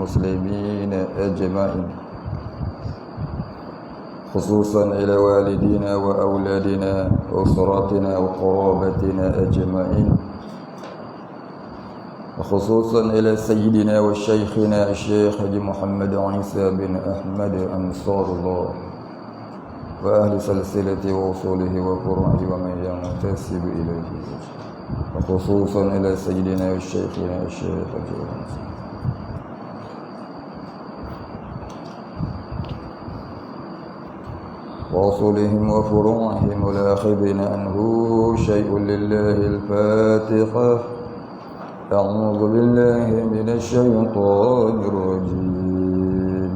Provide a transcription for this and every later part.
المسلمين أجمعين، خصوصا إلى والدينا وأولادنا وأسراتنا وقرابتنا أجمعين، وخصوصا إلى سيدنا وشيخنا الشيخ حج محمد عيسى بن أحمد أنصار الله وأهل سلسلة وصوله وفروعه ومن ينتسب إليه، وخصوصا إلى سيدنا وشيخنا الشيخ حج وأصولهم وفروعهم والآخذين عنه شيء لله الفاتحة. أعوذ بالله من الشيطان الرجيم.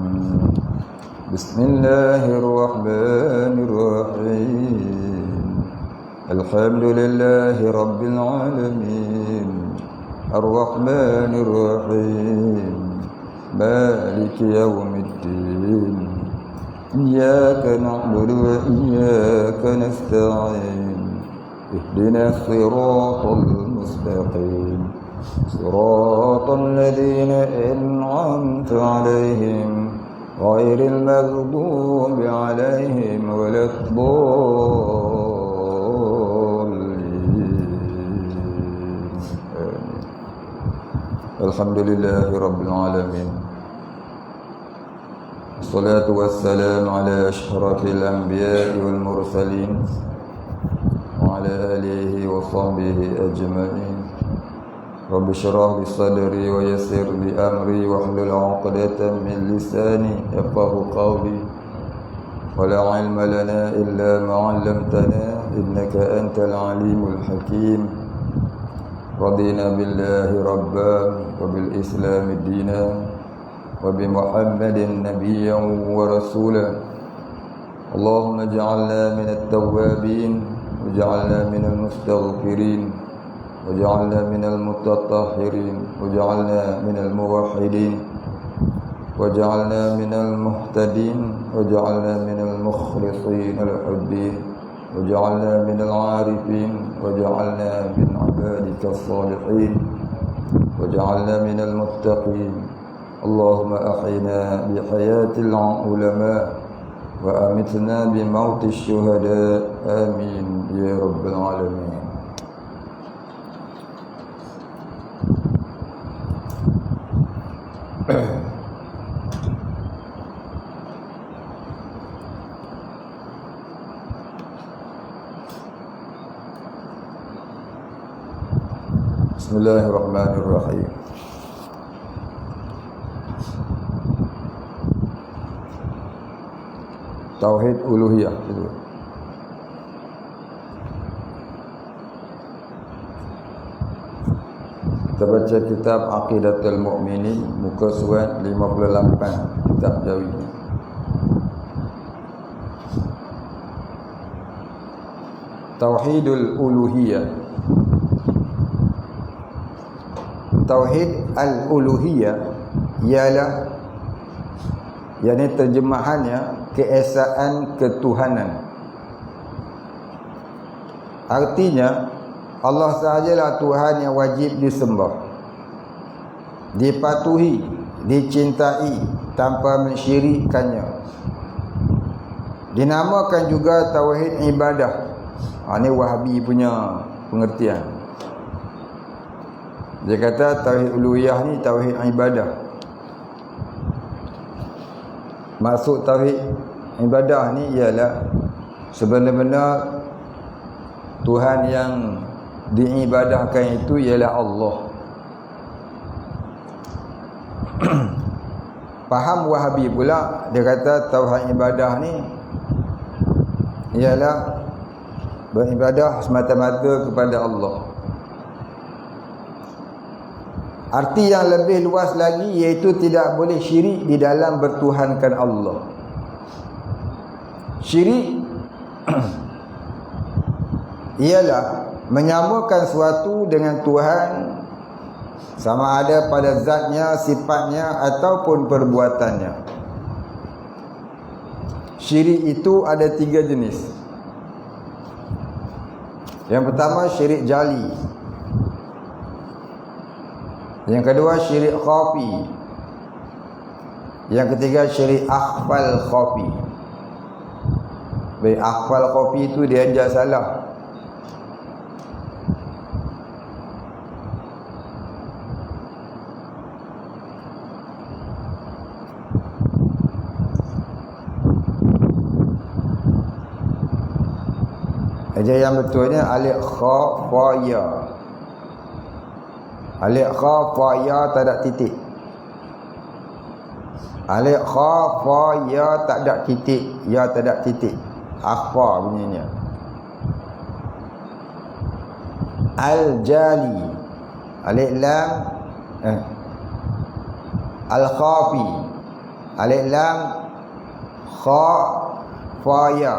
بسم الله الرحمن الرحيم. الحمد لله رب العالمين الرحمن الرحيم مالك يوم الدين إياك نعبد وإياك نستعين اهدنا الصراط المستقيم صراط الذين أنعمت عليهم غير المغضوب عليهم ولا الضالين. الحمد لله رب العالمين، الصلاة والسلام على أشرف الأنبياء والمرسلين وعلى آله وصحبه أجمعين. رب اشرح لي صدري ويسر لي أمري واحلل عقدة من لساني يفقهوا قولي، ولا علم لنا إلا ما علمتنا إنك أنت العليم الحكيم. رضينا بالله ربا وبالإسلام دينا وبمحمد نبيا ورسولا. اللهم اجعلنا من التوابين واجعلنا من المستغفرين واجعلنا من المتطهرين واجعلنا من الموحدين واجعلنا من المهتدين واجعلنا من المخلصين الحبين واجعلنا من العارفين واجعلنا من عبادك الصالحين واجعلنا من المتقين. اللهم أحينا بحياة العلماء وأمتنا بموت الشهداء آمين يا رب العالمين. Bismillahirrahmanirrahim. Tauhid uluhiyah itu. Kita baca kitab Aqidatul Mu'minin muka surat 58 kitab Jawi. Tauhidul uluhiyah. Tauhid al-uluhiyah ialah, yakni terjemahannya keesaan ketuhanan. Artinya Allah sahajalah Tuhan yang wajib disembah, dipatuhi, dicintai tanpa mensyirikkannya. Dinamakan juga tauhid ibadah. Ini Wahabi punya pengertian. Dia kata tauhid uluhiyah ni tauhid ibadah. Maksud tauhid ibadah ni ialah sebenar-benar Tuhan yang diibadahkan itu ialah Allah. Faham Wahabi pula, dia kata tauhid ibadah ni ialah beribadah semata-mata kepada Allah. Arti yang lebih luas lagi iaitu tidak boleh syirik di dalam bertuhankan Allah. Syirik ialah menyamakan suatu dengan Tuhan, sama ada pada zatnya, sifatnya ataupun perbuatannya. Syirik itu ada 3 jenis. Yang pertama syirik jali. Yang kedua syirik khafi. Yang ketiga syirik akhfal khafi. Baik, akhfal khafi itu dia ajak salah. Aja yang betulnya alif kha fa ya. Alif kha fa ya tak ada titik. Alif kha fa ya tak ada titik, ya tak ada titik. Akhfa bunyinya. Al jali. Alif lam al khafi. Alif lam kha fa ya.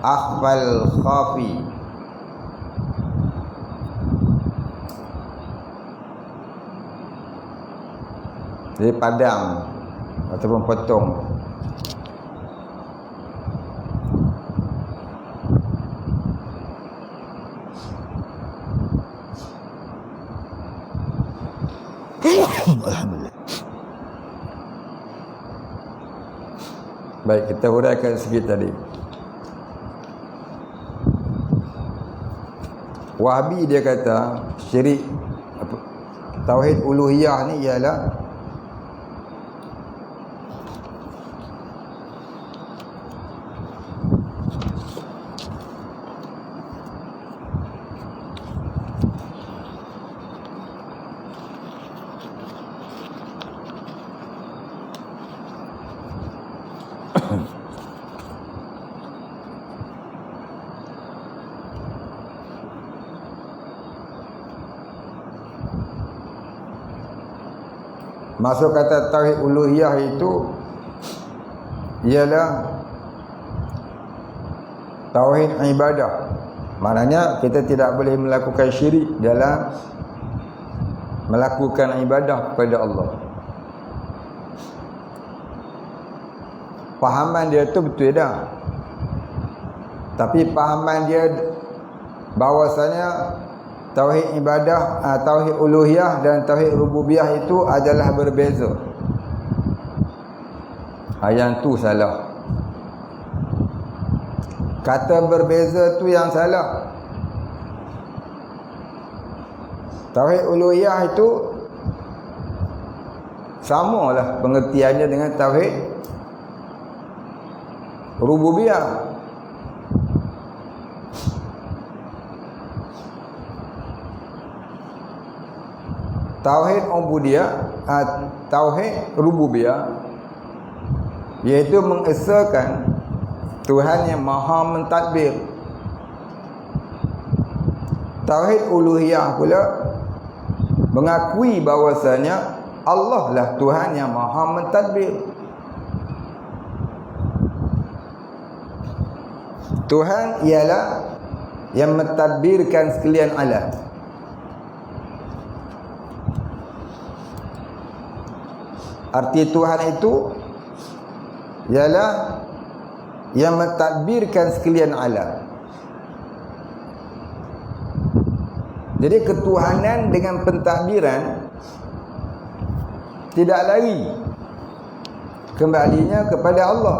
Akhfal khafi. Jadi padam ataupun potong. Alhamdulillah. Baik, kita huraikan sikit tadi. Wahabi dia kata syirik tauhid uluhiyah ni ialah masuk kata tauhid uluhiyah itu ialah tauhid ibadah. Maknanya kita tidak boleh melakukan syirik dalam melakukan ibadah kepada Allah. Pahaman dia tu betul dah. Tapi pahaman dia bahawasanya tauhid ibadah, tauhid uluhiyah dan tauhid rububiyah itu adalah berbeza. Yang tu salah. Kata berbeza tu yang salah. Tauhid uluhiyah itu samalah pengertiannya dengan tauhid rububiyah. Tauhid ubudiyah, tauhid rububiyah iaitu mengesahkan Tuhan yang maha mentadbir. Tauhid uluhiyah pula mengakui bahawasanya Allah lah Tuhan yang maha mentadbir. Tuhan ialah yang mentadbirkan sekalian alam. Arti Tuhan itu ialah yang mentadbirkan sekalian alam. Jadi ketuhanan dengan pentadbiran tidak lari, kembalinya kepada Allah.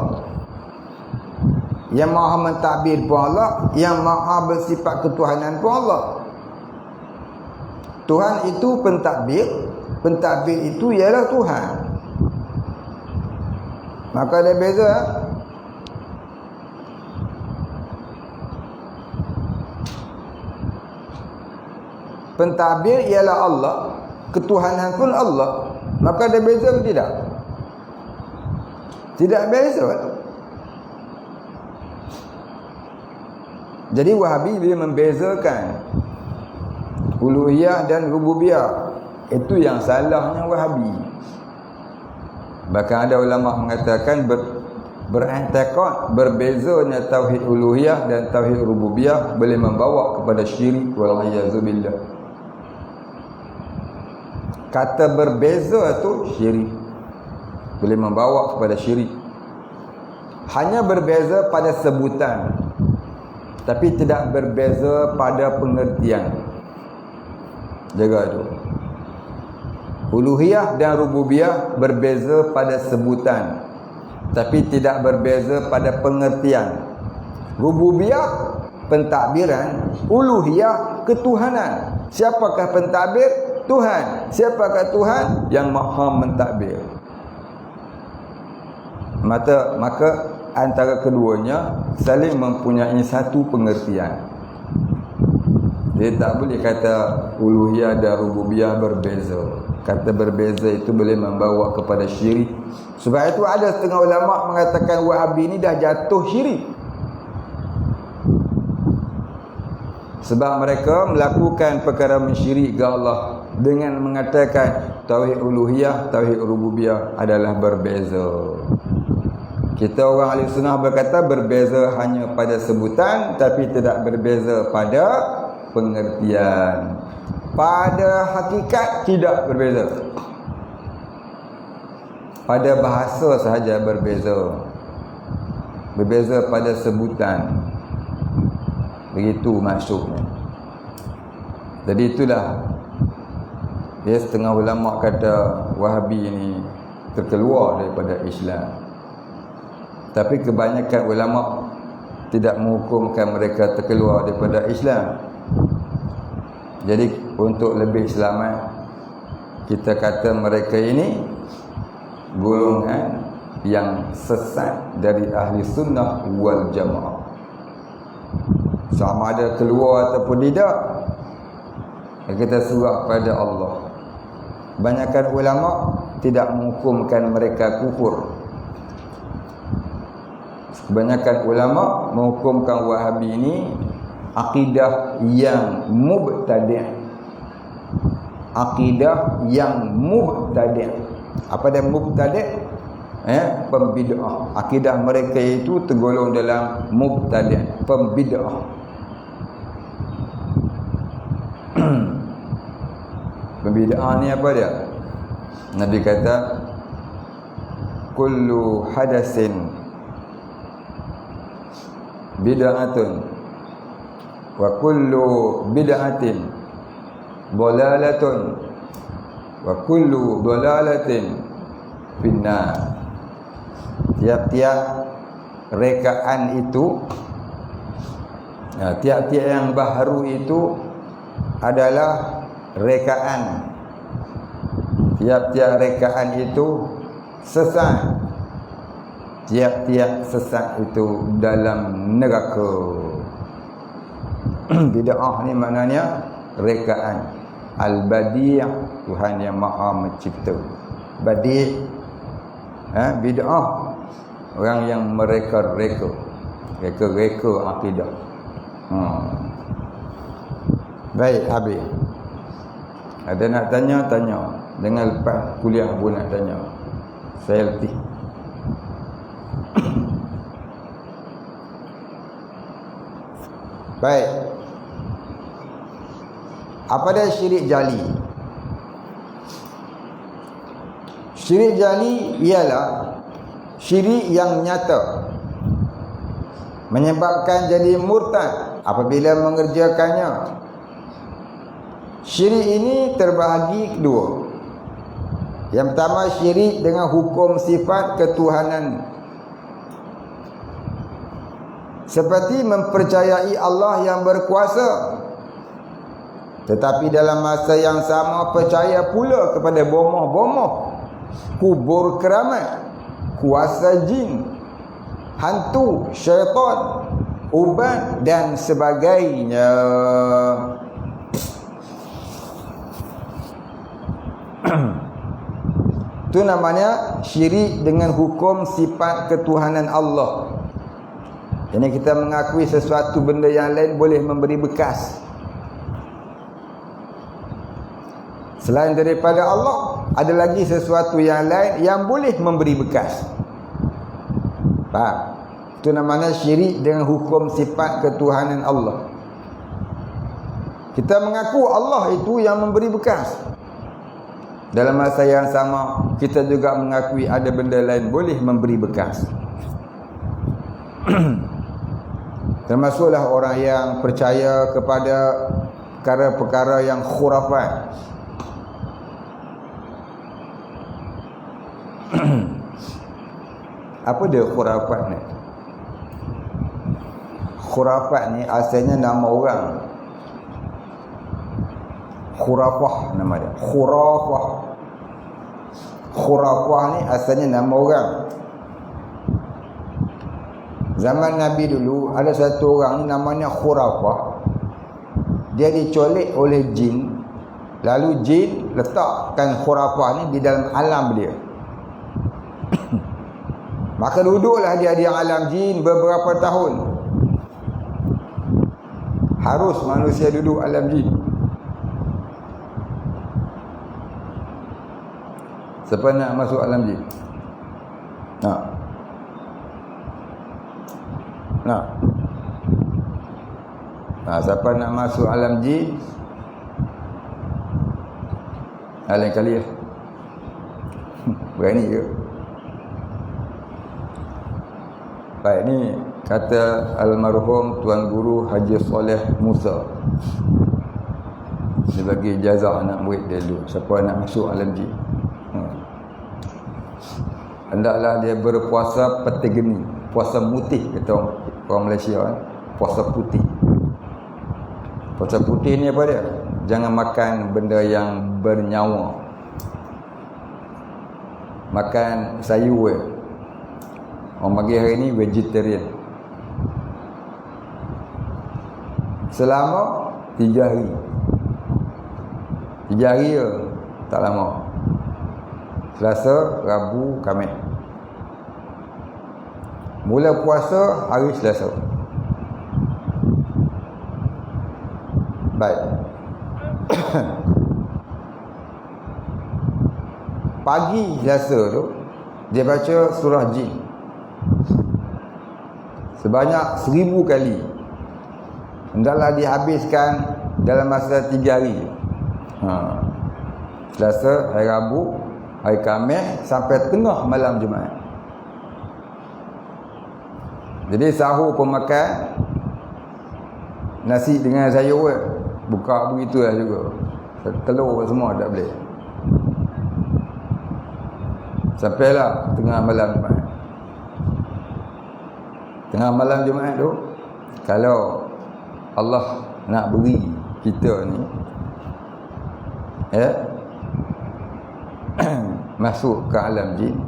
Yang maha mentadbir pun Allah, yang maha bersifat ketuhanan pun Allah. Tuhan itu pentadbir, pentadbir itu ialah Tuhan. Maka ada beza. Pentadbir ialah Allah, ketuhanan pun Allah. Maka ada beza ke tidak? Tidak beza. Jadi Wahabi bila membezakan uluhiyah dan rububiyah, itu yang salahnya Wahabi. Bahkan ada ulama mengatakan berantakad berbezanya tauhid uluhiyah dan tauhid rububiyah boleh membawa kepada syirik wal iazubillah. Kata berbeza tu syirik, boleh membawa kepada syirik. Hanya berbeza pada sebutan, tapi tidak berbeza pada pengertian. Jaga itu. Uluhiyah dan rububiyah berbeza pada sebutan, tapi tidak berbeza pada pengertian. Rububiyah pentadbiran, uluhiyah ketuhanan. Siapakah pentadbir? Tuhan. Siapakah Tuhan? Yang maha mentadbir. Maka antara keduanya saling mempunyai satu pengertian. Dia tak boleh kata uluhiyah dan rububiyah berbeza. Kata berbeza itu boleh membawa kepada syirik. Sebab itu ada setengah ulama mengatakan Wahabi ini dah jatuh syirik. Sebab mereka melakukan perkara mensyirik ke Allah dengan mengatakan tauhid uluhiyah, tauhid rububiyah adalah berbeza. Kita orang ahli sunnah berkata berbeza hanya pada sebutan, tapi tidak berbeza pada pengertian. Pada hakikat tidak berbeza. Pada bahasa sahaja berbeza. Berbeza pada sebutan. Begitu maksudnya. Jadi itulah dia setengah ulama kata Wahabi ini terkeluar daripada Islam. Tapi kebanyakan ulama tidak menghukumkan mereka terkeluar daripada Islam. Jadi untuk lebih selamat, kita kata mereka ini golongan yang sesat dari ahli sunnah wal jamaah. Sama ada keluar ataupun tidak, kita serah pada Allah. Banyakkan ulama tidak menghukumkan mereka kufur. Kebanyakan ulama menghukumkan Wahabi ini akidah yang mubtadi'. Akidah yang mubtadi'. Apa dia mubtadi'? Pembid'ah. Akidah mereka itu tergolong dalam mubtadi', pembid'ah. Pembid'ah ni apa dia? Nabi kata kullu hadasin bid'atun wa kullu bid'atin dalalatun wa kullu dalalatin finnar. Tiap-tiap rekaan itu, tiap-tiap yang baharu itu adalah rekaan. Tiap-tiap rekaan itu sesat. Tiap-tiap sesat itu dalam neraka. Bid'ah ni maknanya rekaan. Al-Badi' Tuhan yang maha mencipta. Badi' bid'ah orang yang mereka-reka. Reka-reka akidah. Baik, habis. Ada nak tanya, tanya. Dengan lepas kuliah pun nak tanya. Saya letih. Baik. Apa dia syirik jali? Syirik jali ialah syirik yang nyata, menyebabkan jadi murtad apabila mengerjakannya. Syirik ini terbahagi kedua. Yang pertama, syirik dengan hukum sifat ketuhanan, seperti mempercayai Allah yang berkuasa, tetapi dalam masa yang sama percaya pula kepada bomoh-bomoh, kubur keramat, kuasa jin, hantu, syaitan, ubat dan sebagainya. Itu namanya syirik dengan hukum sifat ketuhanan Allah. Ini kita mengakui sesuatu benda yang lain boleh memberi bekas selain daripada Allah. Ada lagi sesuatu yang lain yang boleh memberi bekas. Faham? Itu namanya syirik dengan hukum sifat ketuhanan Allah. Kita mengaku Allah itu yang memberi bekas. Dalam masa yang sama, kita juga mengakui ada benda lain boleh memberi bekas. Termasuklah orang yang percaya kepada perkara-perkara yang khurafat. Apa dia khurafat ni? Khurafat ni asalnya nama orang. Khurafah nama dia. Khurafah. Khurafah ni asalnya nama orang. Zaman Nabi dulu ada satu orang ni namanya Khurafah. Dia dicolek oleh jin. Lalu jin letakkan Khurafah ni di dalam alam dia. Maka duduklah dia di alam jin beberapa tahun. Harus manusia duduk alam jin. Siapa nak masuk alam jin? Nak? Nak? Siapa nak masuk alam jin? Lain kali lah. Berani ke? Baik, ni kata almarhum Tuan Guru Haji Soleh Musa. Dia bagi jazak anak murid dia dulu. Siapa nak masuk alam jin? Hendaklah dia berpuasa peti geni. Puasa putih kata orang Malaysia. Puasa putih. Puasa putih ni apa dia? Jangan makan benda yang bernyawa. Makan sayur. Orang bagi hari ni vegetarian. Selama 3 hari. 3 hari je. Tak lama. Selasa, Rabu, Khamis. Mula puasa hari Selasa. Baik. Pagi Selasa tu dia baca surah jin sebanyak 1000 kali. Hendaklah dihabiskan dalam masa 3 hari. Selasa, hari Rabu, hari Khamis sampai tengah malam Jumaat. Jadi sahur pun makan nasi dengan sayur. Buka begitulah juga. Telur semua tak boleh. Sampailah tengah malam Jumaat. Tengah malam Jumaat tu, kalau Allah nak beri kita ni masuk ke alam jin,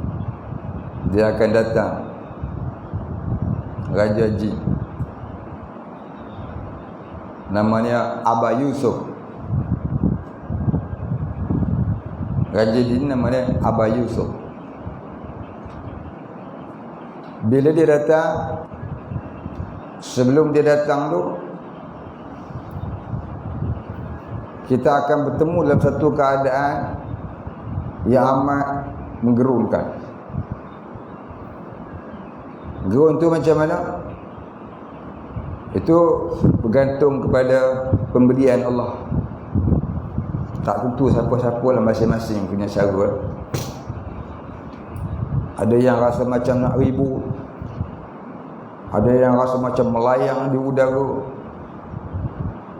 dia akan datang Raja Jin, namanya Aba Yusuf. Raja Jin namanya Aba Yusuf. Bila dia datang, sebelum dia datang tu, kita akan bertemu dalam satu keadaan yang amat menggerunkan. Gerun tu macam mana? Itu bergantung kepada pemberian Allah. Tak tentu siapa-siapa lah, masing-masing punya cara. Ada yang rasa macam nak ribut. Ada yang rasa macam melayang di udara.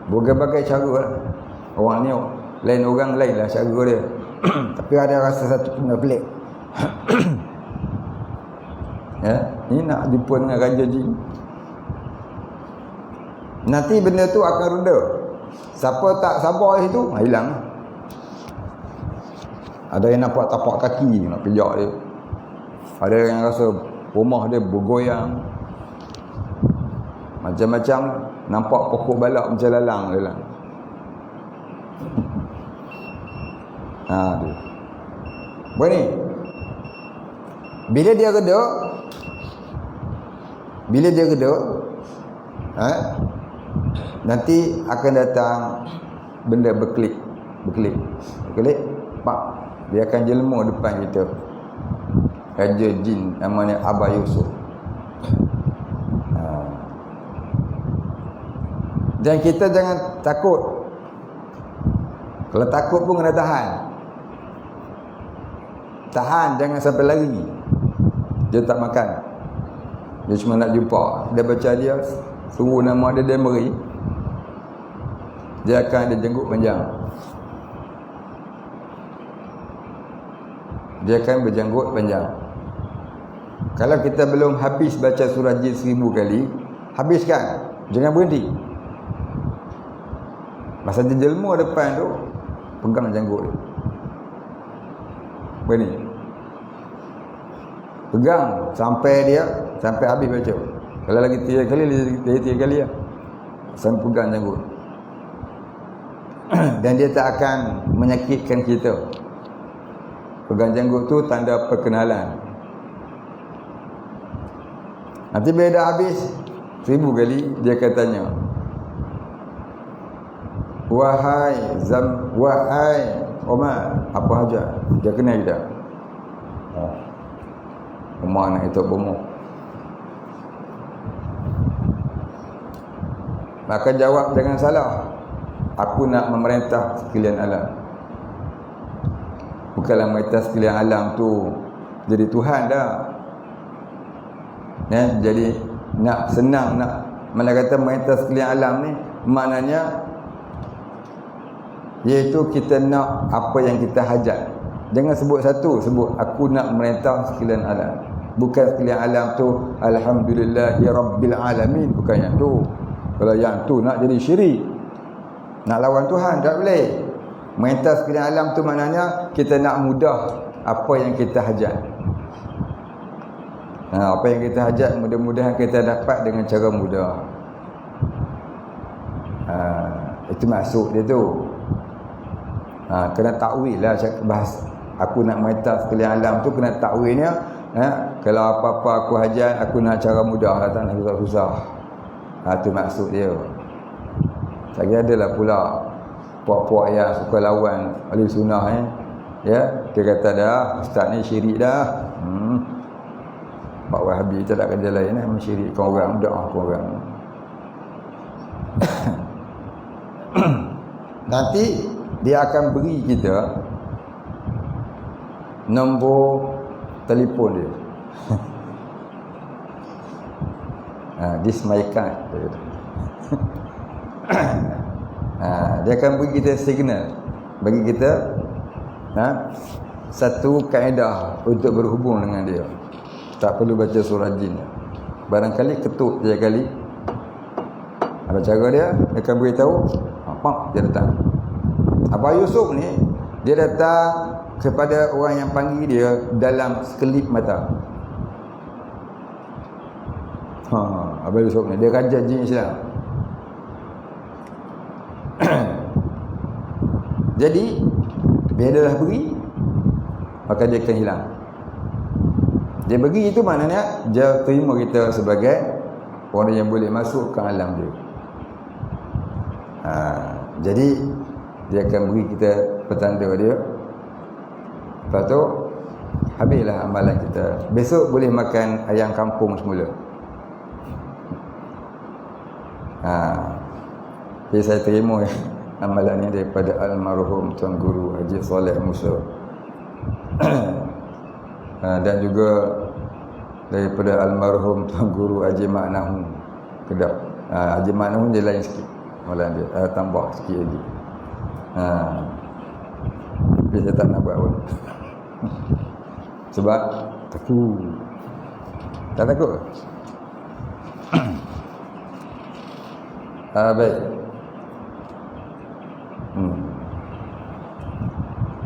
Berbagai cara lah. Orang ni lain orang lain lah cara dia. Tapi ada rasa satu benda pelik. Ni nak jumpa dengan Raja Jin. Nanti benda tu akan reda. Siapa tak sabar di situ, hilang. Ada yang nampak tapak kaki nak pijak dia. Ada yang rasa rumah dia bergoyang. Macam-macam. Nampak pokok balak macam lalang dia lah. Tu. Begini. Bila dia reda, nanti akan datang benda berkelip, pak, dia akan jelma depan kita. Raja Jin namanya Aba Yusuf. Dan kita jangan takut. Kalau takut pun kena tahan, jangan sampai lari. Dia tak makan, dia cuma nak jumpa. Dia baca dia, suruh nama dia beri, dia akan ada jenggot panjang. dia akan berjanggut panjang. Kalau kita belum habis baca surah jin 1000 kali, habiskan, jangan berhenti. Masa dia jelma depan tu, pegang janggut dia. Begini, pegang sampai habis baca. Kalau lagi 3 kali, dia 3 kali lah. Sampai pegang janggut. Dan dia tak akan menyakitkan kita. Pegang janggut tu tanda perkenalan. Nanti bila dah habis 1000 kali, dia akan tanya, Wahai Omar, apa hajat? Dia kenal kita. Omar nak itu bomoh. Maka jawab dengan salah. Aku nak memerintah sekalian alam. Bukanlah memerintah sekalian alam tu jadi Tuhan dah. Jadi nak senang, nak mana kata memerintah sekalian alam ni, maknanya iaitu kita nak apa yang kita hajat. Jangan sebut satu, sebut aku nak memerintah sekalian alam. Bukan sekalian alam tu alhamdulillahi rabbil alamin, bukan yang tu. Kalau yang tu nak jadi syirik, nak lawan Tuhan, tak boleh. Memerintah sekalian alam tu maknanya kita nak mudah apa yang kita hajat. Apa yang kita hajat mudah-mudahan kita dapat dengan cara mudah. Itu maksud dia tu. Kena takwil lah bahas. Aku nak memerintah sekalian alam tu kena takwilnya. Kalau apa-apa aku hajat, aku nak cara mudah, tak nak susah-susah. Itu maksud dia. Saya adalah pula puak-puak yang suka lawan ahli sunnah ya, dia kata dah ustaz ni syirik dah. Pak Wahabi tak ada kerja lain mensyirikkan orang, doakan orang. Nanti dia akan beri kita nombor telefon dia. This my card. Dia akan bagi kita signal, bagi kita satu kaedah untuk berhubung dengan dia. Tak perlu baca surah jin. Barangkali ketuk 3 kali. Apa cara dia? Dia akan beritahu, apa dia datang. Abah Yusuf ni, dia datang kepada orang yang panggil dia dalam sekelip mata. Abah Yusuf ni, dia raja jin Islam. Jadi bila dia dah beri, maka dia akan hilang. Dia beri itu maknanya dia terima kita sebagai orang yang boleh masuk ke alam dia. Jadi dia akan beri kita petanda dia. Lepas tu habislah amalan kita. Besok boleh makan ayam kampung semula. Jadi saya terima amalan ini daripada almarhum Tuan Guru Haji Saleh Musa. Dan juga daripada almarhum Tuan Guru Haji Maknahu Kedah. Haji Maknahu dia lain sikit amalan dia, tambah sikit lagi. Tapi saya tak nak buat pun. Sebab takut. Tak takut? Baik.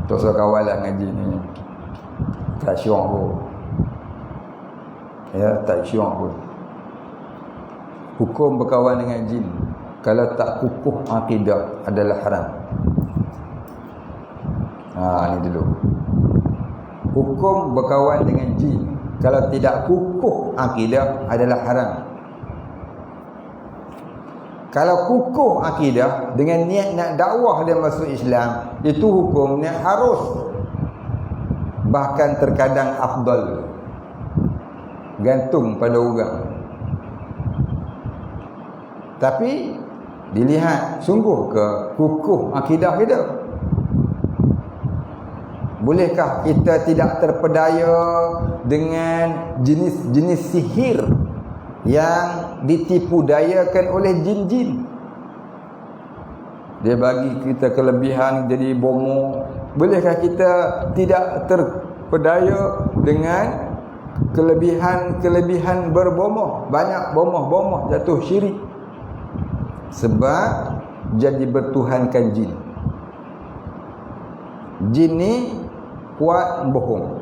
Tok sekawalan ngaji ni tak syok pun. Ya, tak syok pun. Hukum berkawan dengan jin kalau tak kukuh akidah adalah haram. Ini dulu. Hukum berkawan dengan jin kalau tidak kukuh akidah adalah haram. Kalau kukuh akidah dengan niat nak dakwah dia masuk Islam, itu hukumnya harus. Bahkan terkadang afdal. Gantung pada orang. Tapi dilihat sungguh ke kukuh akidah kita. Bolehkah kita tidak terpedaya dengan jenis-jenis sihir yang ditipu dayakan oleh jin-jin? Dia bagi kita kelebihan jadi bomo. Bolehkah kita tidak Berdaya dengan kelebihan berbomoh, banyak bomoh jatuh syirik. Sebab jadi bertuhankan jin. Jin ni kuat bohong.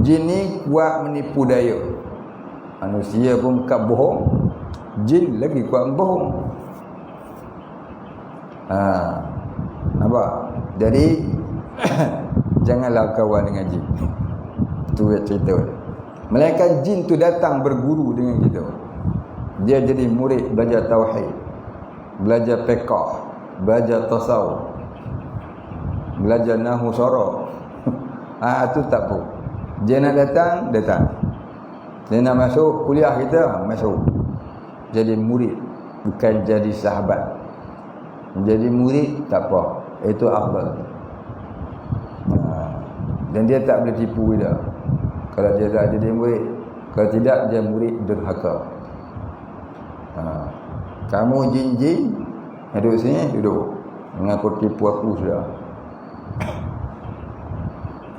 Jin ni kuat menipu daya. Manusia pun bukan bohong, jin lagi kuat bohong. Nampak? Jadi janganlah kawan dengan jin. Itu cerita. Malaikat jin tu datang berguru dengan kita. Dia jadi murid, belajar tauhid, belajar fiqh, belajar tasawuf, belajar nahwu saraf. Tu tak apa. Dia nak datang. Dia nak masuk kuliah kita, masuk. Jadi murid, bukan jadi sahabat. Jadi murid tak apa. Itu afdal. Dan dia tak boleh tipu dia. Kalau dia dah jadi murid, kalau tidak dia murid derhaka. Kamu jin-jin duduk sini, duduk mengaku tipu aku sudah.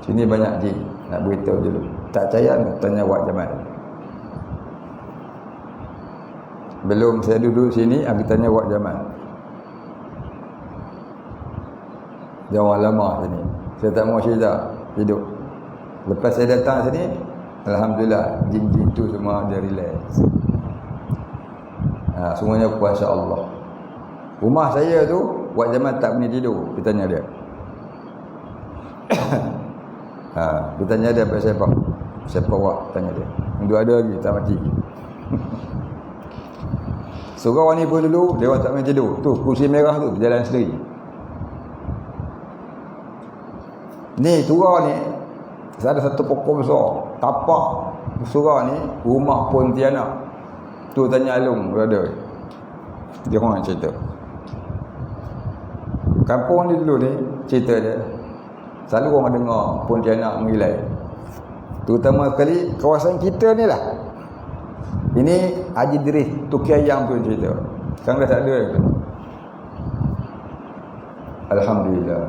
Sini banyak jin, nak beritahu dulu. Tak percaya, tanya Wak Jamal. Belum saya duduk sini, aku tanya Wak Jamal. Dia orang lama sini. Saya tak mau cerita, hidup. Lepas saya datang sini, alhamdulillah, jin-jin tu semua dia relax. Semuanya kuasa Allah. Rumah saya tu, Wak Jamal tak boleh tidur. Kita tanya dia. Kita tanya dia pasal siapa? Siapa Wak? Tanya dia. Dua ada lagi, tak mati. Surau ni pun dulu, dia orang tak boleh tidur. Tu, kursi merah tu, berjalan sendiri. Ni, surau ni, ada satu pokok besar. Tapak surau ni, rumah Pontianak. Tu tanya Alung, brother. Dia orang cerita. Kampung ni dulu ni, cerita dia. Selalu orang dengar Pontianak mengilai. Terutama sekali kawasan kita ni lah. Ini Haji Idris Tuki Ayam tu cerita. Sekarang dah tak ada tu. Alhamdulillah.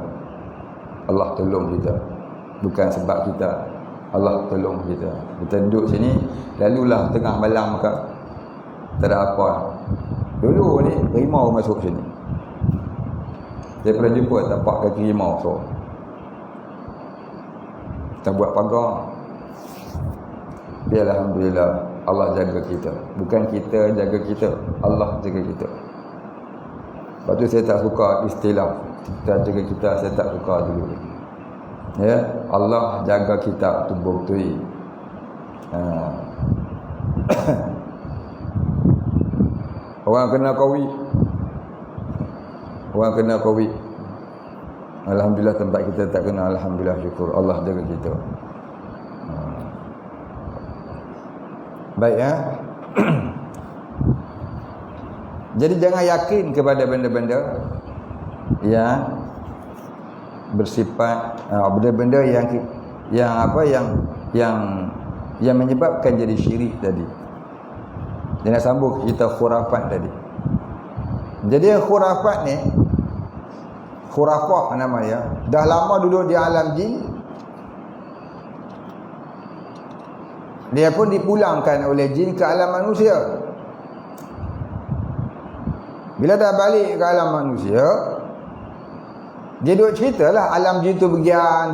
Allah tolong kita. Bukan sebab kita. Allah tolong kita. Kita duduk sini, lalulah tengah malam ke. Tak ada apa. Dulu ni rimau masuk sini. Saya pernah jumpa tapak kaki rimau. So kita buat pagar. Biar alhamdulillah Allah jaga kita. Bukan kita jaga kita, Allah jaga kita. Lepas tu saya tak suka istilah kita jaga kita, saya tak suka dulu. Ya, Allah jaga kita tu bukti. Orang kena Covid. Orang kena Covid. Alhamdulillah tempat kita tak kena. Alhamdulillah, syukur Allah jaga kita. Baik ya. Jadi jangan yakin kepada benda-benda yang bersifat benda-benda yang menyebabkan jadi syirik tadi. Jangan sambung cerita khurafat tadi. Jadi khurafat ni, khurafah namanya, dah lama duduk di alam jin. Dia pun dipulangkan oleh jin ke alam manusia. Bila dah balik ke alam manusia, dia duduk ceritalah alam jin tu bagian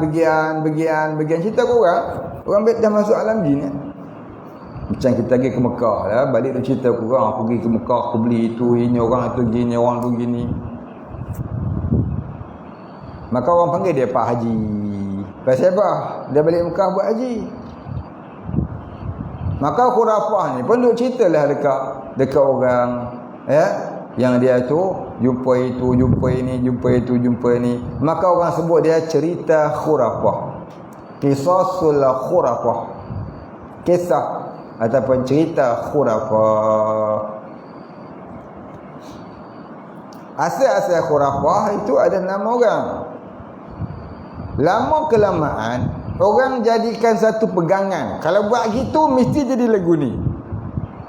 cerita ke orang. Orang dah masuk alam jin ya. Macam kita pergi ke Mekah lah, balik dia cerita ke orang, pergi ke Mekah, aku beli itu, ini orang itu gini, orang tu gini. Maka orang panggil dia Pak Haji. Pasal apa? Dia balik Mekah buat haji. Maka khurafah ni pun duk ceritalah dekat orang ya, yang dia tu jumpa itu, jumpa ini, jumpa itu, jumpa ini. Maka orang sebut dia cerita khurafah. Qisasul khurafah. Kisah ataupun cerita khurafah. Asal-asal khurafah itu ada nama orang. Lama kelamaan orang jadikan satu pegangan. Kalau buat gitu mesti jadi lagu ni.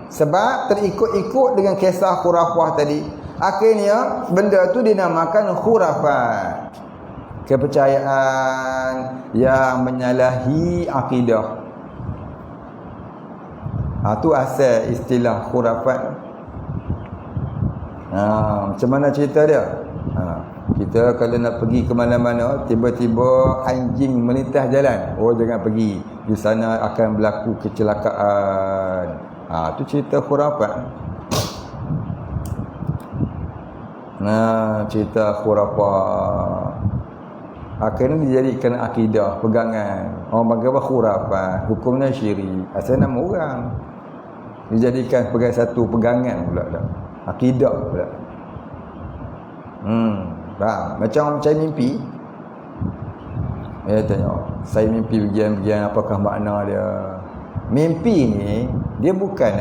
Sebab terikut-ikut dengan kisah khurafah tadi. Akhirnya benda tu dinamakan khurafat. kepercayaan yang menyalahi akidah. Itu asal istilah khurafat. Macam mana cerita dia? Kita kalau nak pergi ke mana-mana, tiba-tiba anjing melintas jalan, jangan pergi, di sana akan berlaku kecelakaan. Tu cerita khurafat. Cerita khurafat akhirnya dijadikan akidah, pegangan. Orang panggil apa? Khurafat. Hukumnya syirik. Asal nama orang dijadikan satu pegangan pula dah. Akidah pula. Faham? Macam orang percaya mimpi. Tengok, saya mimpi bagian-bagian, apakah makna dia? Mimpi ni dia bukan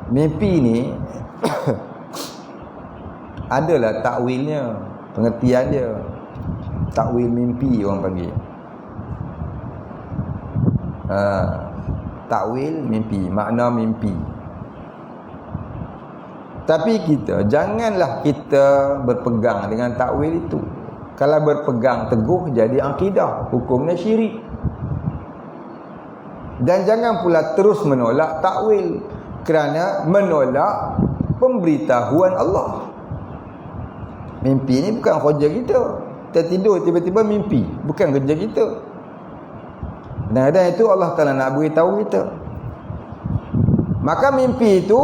mimpi ni adalah takwilnya, pengertian dia. Takwil mimpi orang panggil. Takwil mimpi, makna mimpi. Tapi janganlah kita berpegang dengan takwil itu. Kalau berpegang teguh jadi akidah, hukumnya syirik. Dan jangan pula terus menolak takwil kerana menolak pemberitahuan Allah. Mimpi ni bukan kerja kita. Kita tidur tiba-tiba mimpi, bukan kerja kita. Dan itu Allah Ta'ala nak beritahu kita. Maka mimpi itu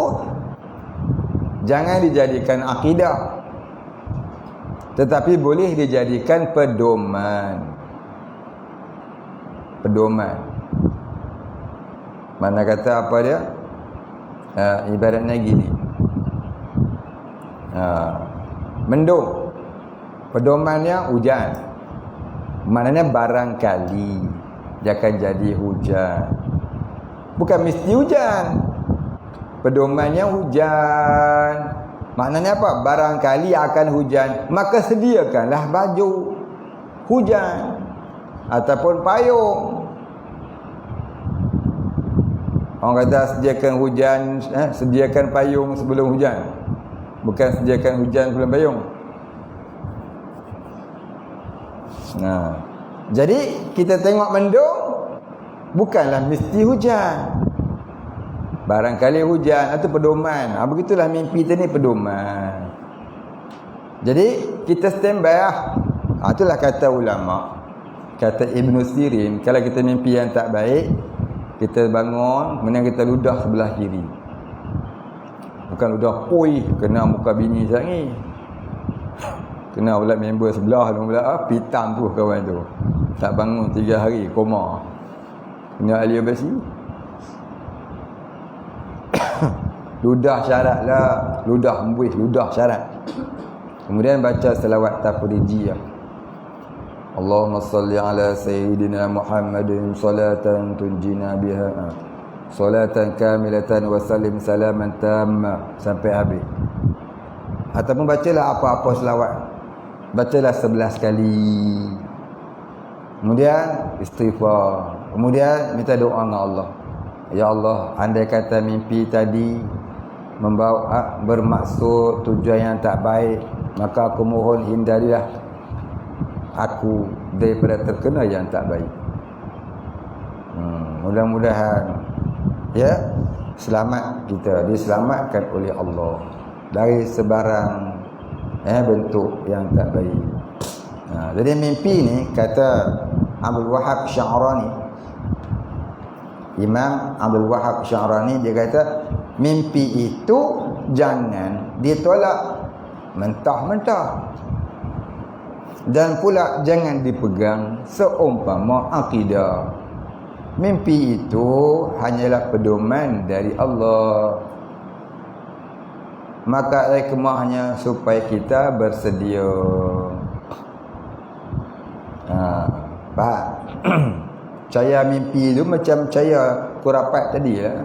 jangan dijadikan akidah, tetapi boleh dijadikan pedoman. Mana kata apa dia? Ibaratnya gini. Mendung, pedomannya hujan. Maknanya barangkali dia akan jadi hujan. Bukan mesti hujan. Pedomannya hujan. Maknanya apa? Barangkali akan hujan, maka sediakanlah baju hujan ataupun payung. Orang kata sediakan hujan, sediakan payung sebelum hujan. Bukan sediakan hujan sebelum payung. Jadi kita tengok mendung, bukanlah mesti hujan. Barangkali hujan, itu pedoman. Begitulah mimpi tadi pedoman. Jadi kita standby lah. Itulah kata ulama. Kata Ibn Sirin, kalau kita mimpi yang tak baik, kita bangun, kemudian kita ludah sebelah kiri. Bukan ludah poi, kena muka bini saya ni. Kena pula member sebelah, pula pitam tu kawan tu. Tak bangun 3 hari, koma. Kena ahli basi. Ludah syarat lah. Ludah membuih, ludah syarat. Kemudian baca selawat tafrijiyah. Allahumma salli ala Sayyidina Muhammadin salatan tunjina biha, salatan kamilatan wa salim salaman tamma, sampai habis. Ataupun bacalah apa-apa selawat, bacalah 11 kali. Kemudian istighfar. Kemudian minta doa dengan Allah. Ya Allah, andai kata mimpi tadi membawa bermaksud tujuan yang tak baik, maka aku mohon hindarilah aku daripada terkena yang tak baik. Mudah-mudahan selamat kita, diselamatkan oleh Allah dari sebarang bentuk yang tak baik. Jadi mimpi ni kata Abdul Wahab Sya'rani, Imam Abdul Wahab Sya'rani, dia kata mimpi itu jangan ditolak mentah-mentah, dan pula jangan dipegang seumpama akidah. Mimpi itu hanyalah pedoman dari Allah. Maka hikmahnya supaya kita bersedia. Faham? Cahaya mimpi itu macam cahaya kurapat tadi lah.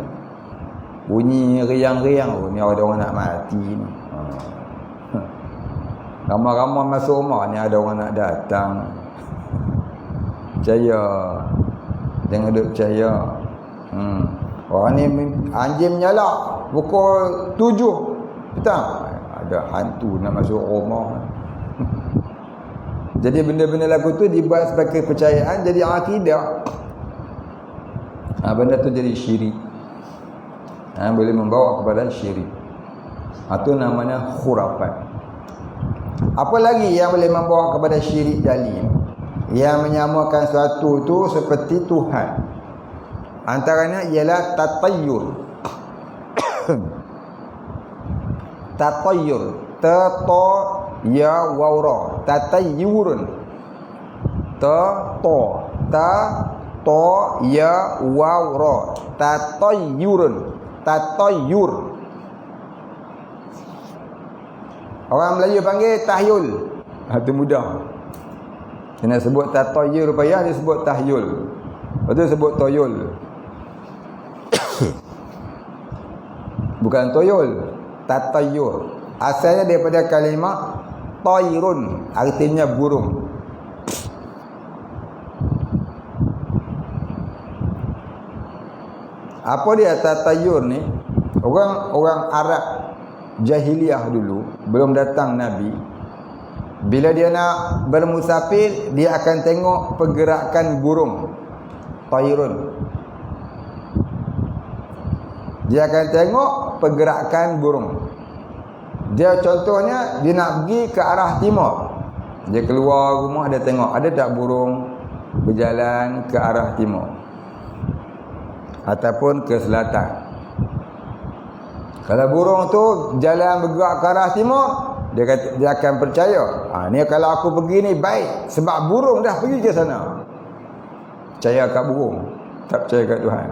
Bunyi riang-riang, ni ada orang nak mati ni. Ramai-ramai masuk rumah ni, ada orang nak datang. Percaya. Jangan duduk percaya. Orang ni anjing menyala pukul 7 petang, ada hantu nak masuk rumah. Jadi benda-benda lagu tu dibuat sebagai kepercayaan, jadi akidah. Benda tu jadi syirik. Boleh membawa kepada syirik. Itu namanya khurafat. Apa lagi yang boleh membawa kepada syirik jali? Yang menyamakan sesuatu tu seperti Tuhan. Antaranya ialah tatayyur. Tatayyur. Tato ya wawra. Tatayyurun. Tato. Tato ya wawra. Tatayyurun. Tatayyur. Orang Melayu panggil tahyul. Itu mudah. Kena sebut tatayyur payah, dia sebut tahyul. Lepas tu sebut toyul. Bukan toyul, tatayyur. Asalnya daripada kalimah tayrun, artinya burung. Apa dia tatayyur ni? Orang Arab jahiliyah dulu, belum datang Nabi, bila dia nak bermusafir, dia akan tengok pergerakan burung tayrun. Dia akan tengok pergerakan burung. Dia contohnya, dia nak pergi ke arah timur, dia keluar rumah, dia tengok ada tak burung berjalan ke arah timur ataupun ke selatan. Kalau burung tu jalan bergerak ke arah timur, dia akan percaya, ni kalau aku pergi ni baik, sebab burung dah pergi ke sana. Percaya kat burung, tak percaya kat Tuhan.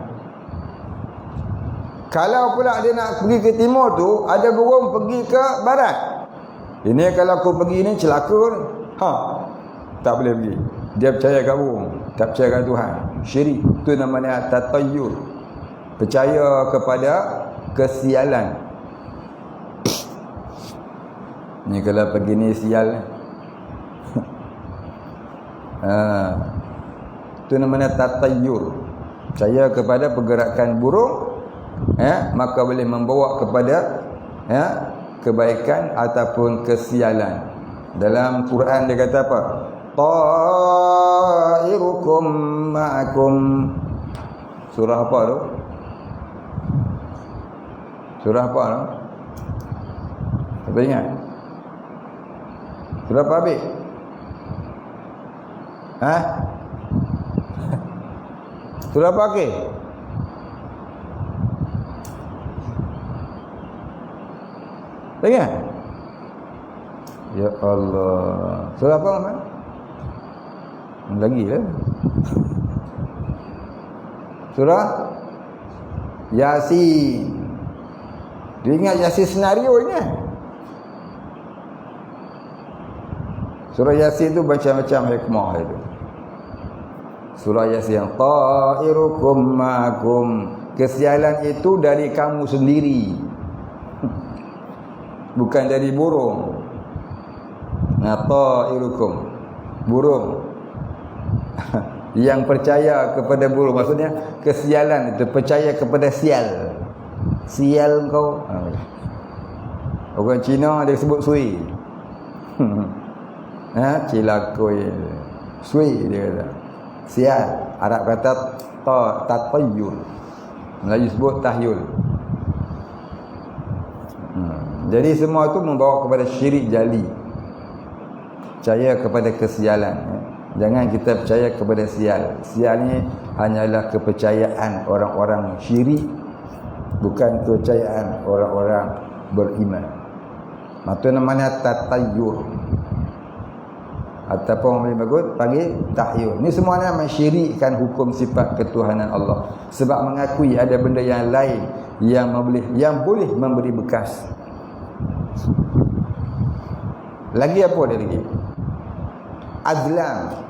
Kalau pula dia nak pergi ke timur tu, ada burung pergi ke barat, ini kalau aku pergi ni celaka ni. Tak boleh pergi. Dia percaya kat burung, tak percaya kat Tuhan. Syirik. Itu namanya tatayyur. Percaya kepada kesialan. Ni kalau pergi ni sial. Itu namanya tatayyur. Percaya kepada pergerakan burung, maka boleh membawa kepada kebaikan ataupun kesialan. Dalam Quran dia kata apa? Ta'irukum ma'akum. Surah apa tu? Surah apa tu? Apa ingat? Surah apa habis? Surah apa ke? Ingat? Ya Allah. Surah apa Muhammad? Lagi lah. Surah Yasin. Dia ingat Yasin senario ni. Surah Yasin tu macam-macam hikmah itu. Surah Yasin, ta'irukum ma'akum. Kesialan itu dari kamu sendiri, bukan dari burung. Ta'irukum, burung yang percaya kepada burung, maksudnya kesialan itu percaya kepada sial. Sial kau. Orang Cina dia sebut sui. Cilakoi. Sui dia kata. Sial. Arab kata tatayyur. Melayu sebut tahyul. Jadi semua itu membawa kepada syirik jali. Percaya kepada kesialan. Jangan kita percaya kepada sial. Sial ni hanyalah kepercayaan orang-orang syirik, bukan kepercayaan orang-orang beriman. Itu namanya tatayyur. Ataupun boleh bagus panggil tahyul. Ni semuanya mensyirikkan hukum sifat ketuhanan Allah, sebab mengakui ada benda yang lain yang boleh memberi bekas. Lagi apa dia lagi? Azlam.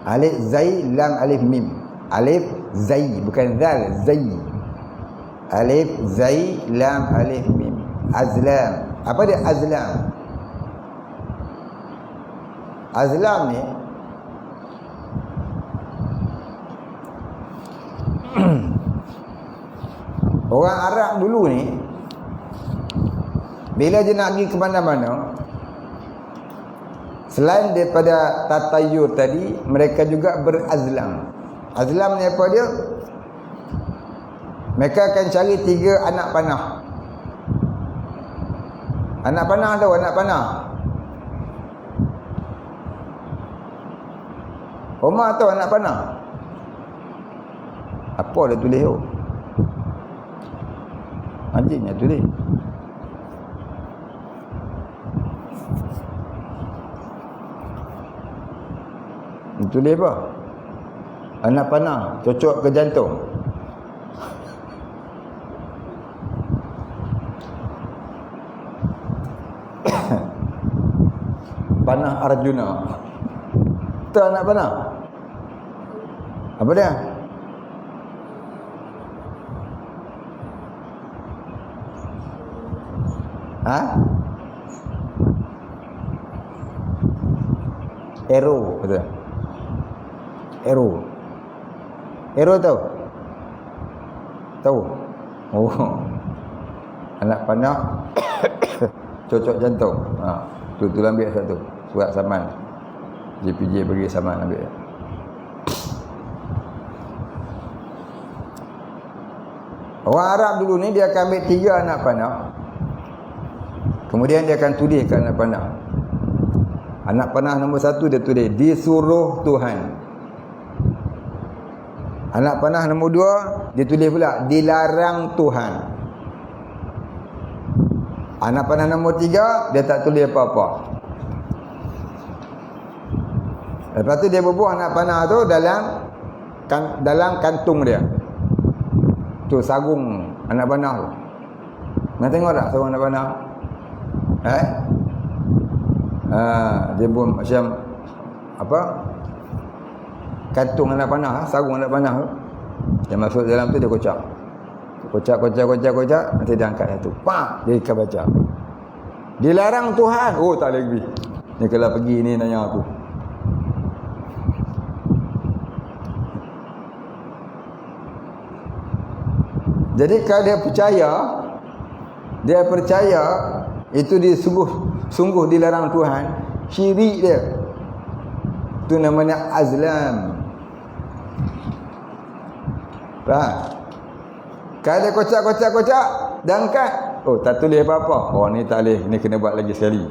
Alif zai lam alif mim. Alif zai bukan zal, zai. Alif zai lam alif mim. Azlam. Apa dia azlam? Azlam ni orang Arab dulu ni, bila dia nak pergi ke mana-mana, Selain daripada tatayur tadi, mereka juga berazlam. Azlam ni apa dia? Mereka akan cari 3 anak panah. Anak panah tahu anak panah? Omar tahu anak panah? Apa dia tulis tu? Anjingnya tulis. Dia tulis apa? Anak panah cocok ke jantung. Panah Arjuna. Itu anak panah. Apa dia? Ha? Arrow betul. Arrow. Arrow tahu? Tahu? Oh. Anak panah cocok jantung. Ha, tu ambil satu. Surat saman. JPJ bagi saman ambil. Orang Arab dulu ni dia akan ambil 3 anak panah. Kemudian dia akan tuliskan anak panah. Anak panah nombor 1 dia tulis disuruh Tuhan. Anak panah nombor 2 dia tulis pula dilarang Tuhan. Anak panah nombor 3 dia tak tulis apa-apa. Lepas tu dia bubuh anak panah tu dalam kantung dia. Tu sarung anak panah tu. Nak tengok tak sarung anak panah? Dia pun macam apa? Kantung anak panah, sarung anak panah tu. Dia masuk dalam tu dia kocak. Kocak. Nanti dia angkat satu. Pak, dia akan baca. Dilarang Tuhan. Oh, tak boleh pergi. Ni kalau pergi ni nanya aku. Jadi kalau dia percaya itu sungguh dilarang Tuhan, syirik dia. Itu namanya azlam. Faham? Kalau dia kocak dan angkat, oh tak tulis apa-apa. Oh ni tak boleh, ni kena buat lagi sekali.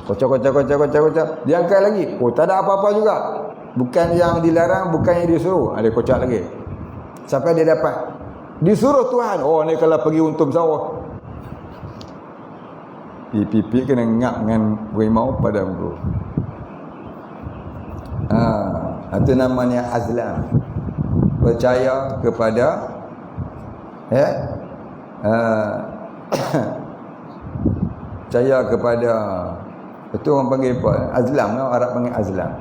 Kocak. Dia angkat lagi. Oh tak ada apa-apa juga. Bukan yang dilarang, bukan yang disuruh. Dia kocak lagi. Sampai dia dapat. Disuruh Tuhan. Oh ni kalau pergi untum sawah. Pipi kena ngak dengan harimau pada muka. Itu namanya azlam. Percaya kepada percaya kepada itu orang panggil apa? Azlam lah, Arab panggil azlam.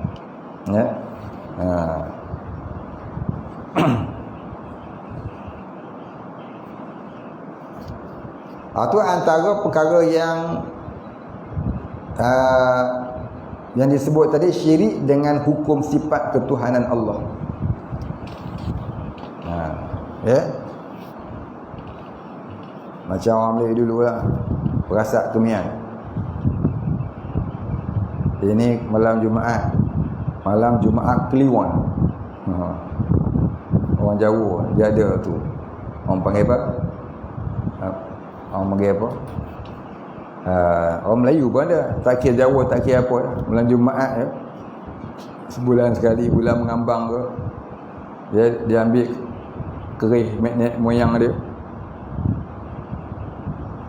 Ya. Itu antara perkara yang disebut tadi syirik dengan hukum sifat ketuhanan Allah. Ya. Macam orang Melayu dulu lah, perasak tumian. Ini malam Jumaat Kliwon. Orang Jawa dia ada tu. Orang panggil apa? Orang panggil apa? Orang Melayu pun ada. Tak kira Jawa, tak kira apa. Malam Jumaat ya. Sebulan sekali, bulan mengambang ke. Dia ambil kerih magnet moyang dia.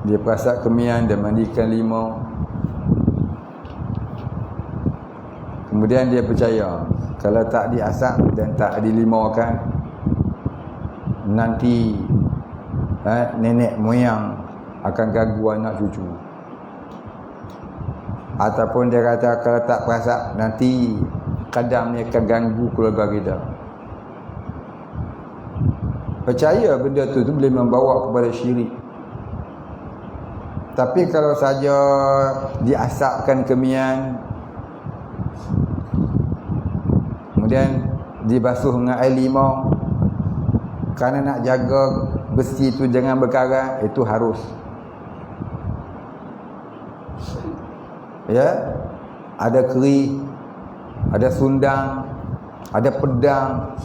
Dia perasak kemian, dia mandikan limau. Kemudian dia percaya kalau tak diasap dan tak dilimaukan, nanti nenek moyang akan ganggu anak cucu. Ataupun dia kata kalau tak perasak, nanti kadang ni akan ganggu keluarga kita. Percaya benda tu boleh membawa kepada syirik. Tapi kalau saja diasapkan kemian, kemudian dibasuh dengan air limau, kerana nak jaga besi tu jangan berkarat, itu harus. Ya. ada keri, ada sundang, ada pedang,